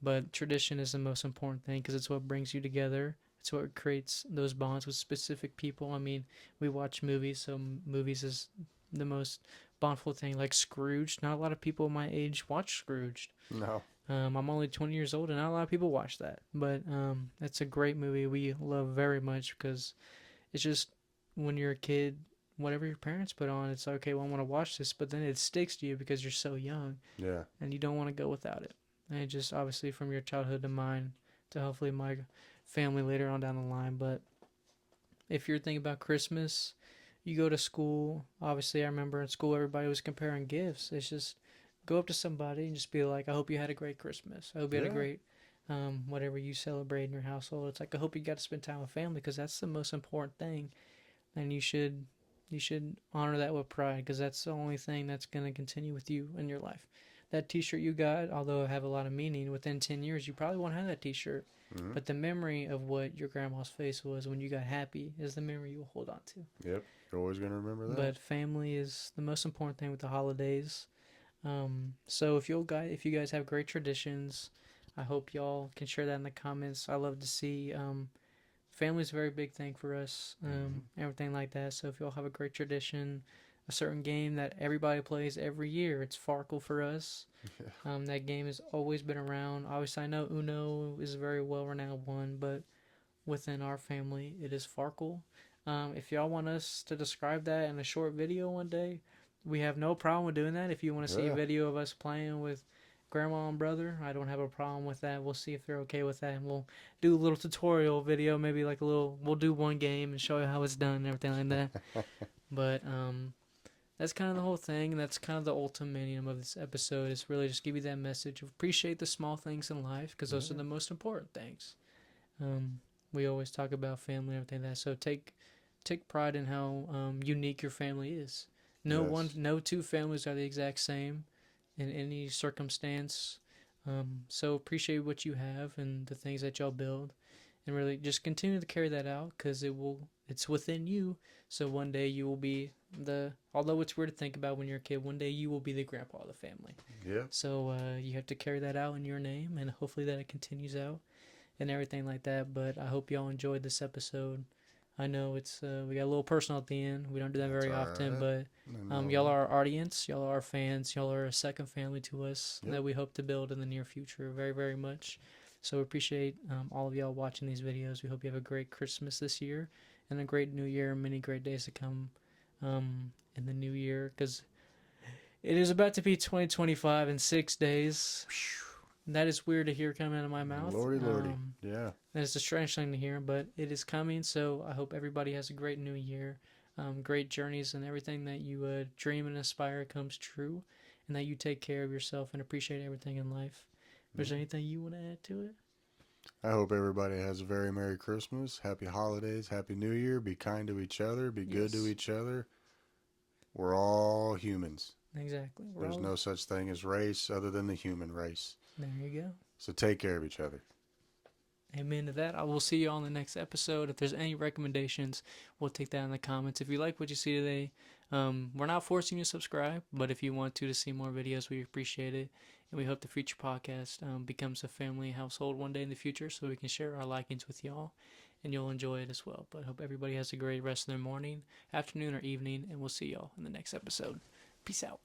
But tradition is the most important thing because it's what brings you together. It's what creates those bonds with specific people. I mean, we watch movies, so movies is the most bondful thing. Like Scrooge, not a lot of people my age watch Scrooge. No. I'm only 20 years old, and not a lot of people watch that. But it's a great movie we love very much because it's just when you're a kid, whatever your parents put on, it's okay. Well, I want to watch this, but then it sticks to you because you're so young Yeah. and you don't want to go without it. And it just obviously from your childhood to mine to hopefully my family later on down the line. But if you're thinking about Christmas, you go to school. Obviously, I remember in school everybody was comparing gifts. It's just go up to somebody and just be like, "I hope you had a great Christmas. I hope you had a Yeah. great whatever you celebrate in your household." It's like I hope you got to spend time with family because that's the most important thing, and you should honor that with pride because that's the only thing that's gonna continue with you in your life. That T-shirt you got, although it have a lot of meaning, within 10 years you probably won't have that T-shirt. Mm-hmm. But the memory of what your grandma's face was when you got happy is the memory you'll hold on to. Yep. You're always gonna remember that. But family is the most important thing with the holidays. So if you guys have great traditions, I hope y'all can share that in the comments. I love to see. Family is a very big thing for us. Mm-hmm. Everything like that. So if y'all have a great tradition, a certain game that everybody plays every year, it's Farkle for us. Yeah. That game has always been around. Obviously, I know Uno is a very well renowned one, but within our family, it is Farkle. If y'all want us to describe that in a short video one day, we have no problem with doing that. If you want to see a Yeah. video of us playing with grandma and brother, I don't have a problem with that. We'll see if they're okay with that, and we'll do a little tutorial video, maybe like a little. We'll do one game and show you how it's done and everything like that. But that's kind of the whole thing. That's kind of the ultimate of this episode. Is really just give you that message of appreciate the small things in life because those are Yeah. the most important things. Um, we always talk about family and everything like that. So take pride in how unique your family is. Yes. No two families are the exact same in any circumstance. So appreciate what you have and the things that y'all build, and really just continue to carry that out because it's within you. So one day you will be the, although it's weird to think about when you're a kid, one day you will be the grandpa of the family. Yeah. So you have to carry that out in your name, and hopefully that it continues out and everything like that. But I hope y'all enjoyed this episode. I know it's we got a little personal at the end. We don't do that That's very all often, right. but No. y'all are our audience. Y'all are our fans. Y'all are a second family to us Yep. that we hope to build in the near future very, very much. So we appreciate all of y'all watching these videos. We hope you have a great Christmas this year and a great New Year and many great days to come in the new year, because it is about to be 2025 in 6 days. That is weird to hear coming out of my mouth. Lordy, lordy. Yeah. And it's a strange thing to hear, but it is coming. So I hope everybody has a great new year, great journeys, and everything that you dream and aspire comes true, and that you take care of yourself and appreciate everything in life. If there's anything you want to add to it? I hope everybody has a very Merry Christmas, Happy Holidays, Happy New Year. Be kind to each other, be good to Yes. each other. We're all humans. Exactly. There's no such thing as race other than the human race. There you go. So take care of each other. Amen to that. I will see you on the next episode. If there's any recommendations, we'll take that in the comments. If you like what you see today, we're not forcing you to subscribe, but if you want to see more videos, we appreciate it. And we hope the Future Podcast becomes a family household one day in the future, so we can share our likings with y'all, and you'll enjoy it as well. But I hope everybody has a great rest of their morning, afternoon, or evening, and we'll see y'all in the next episode. Peace out.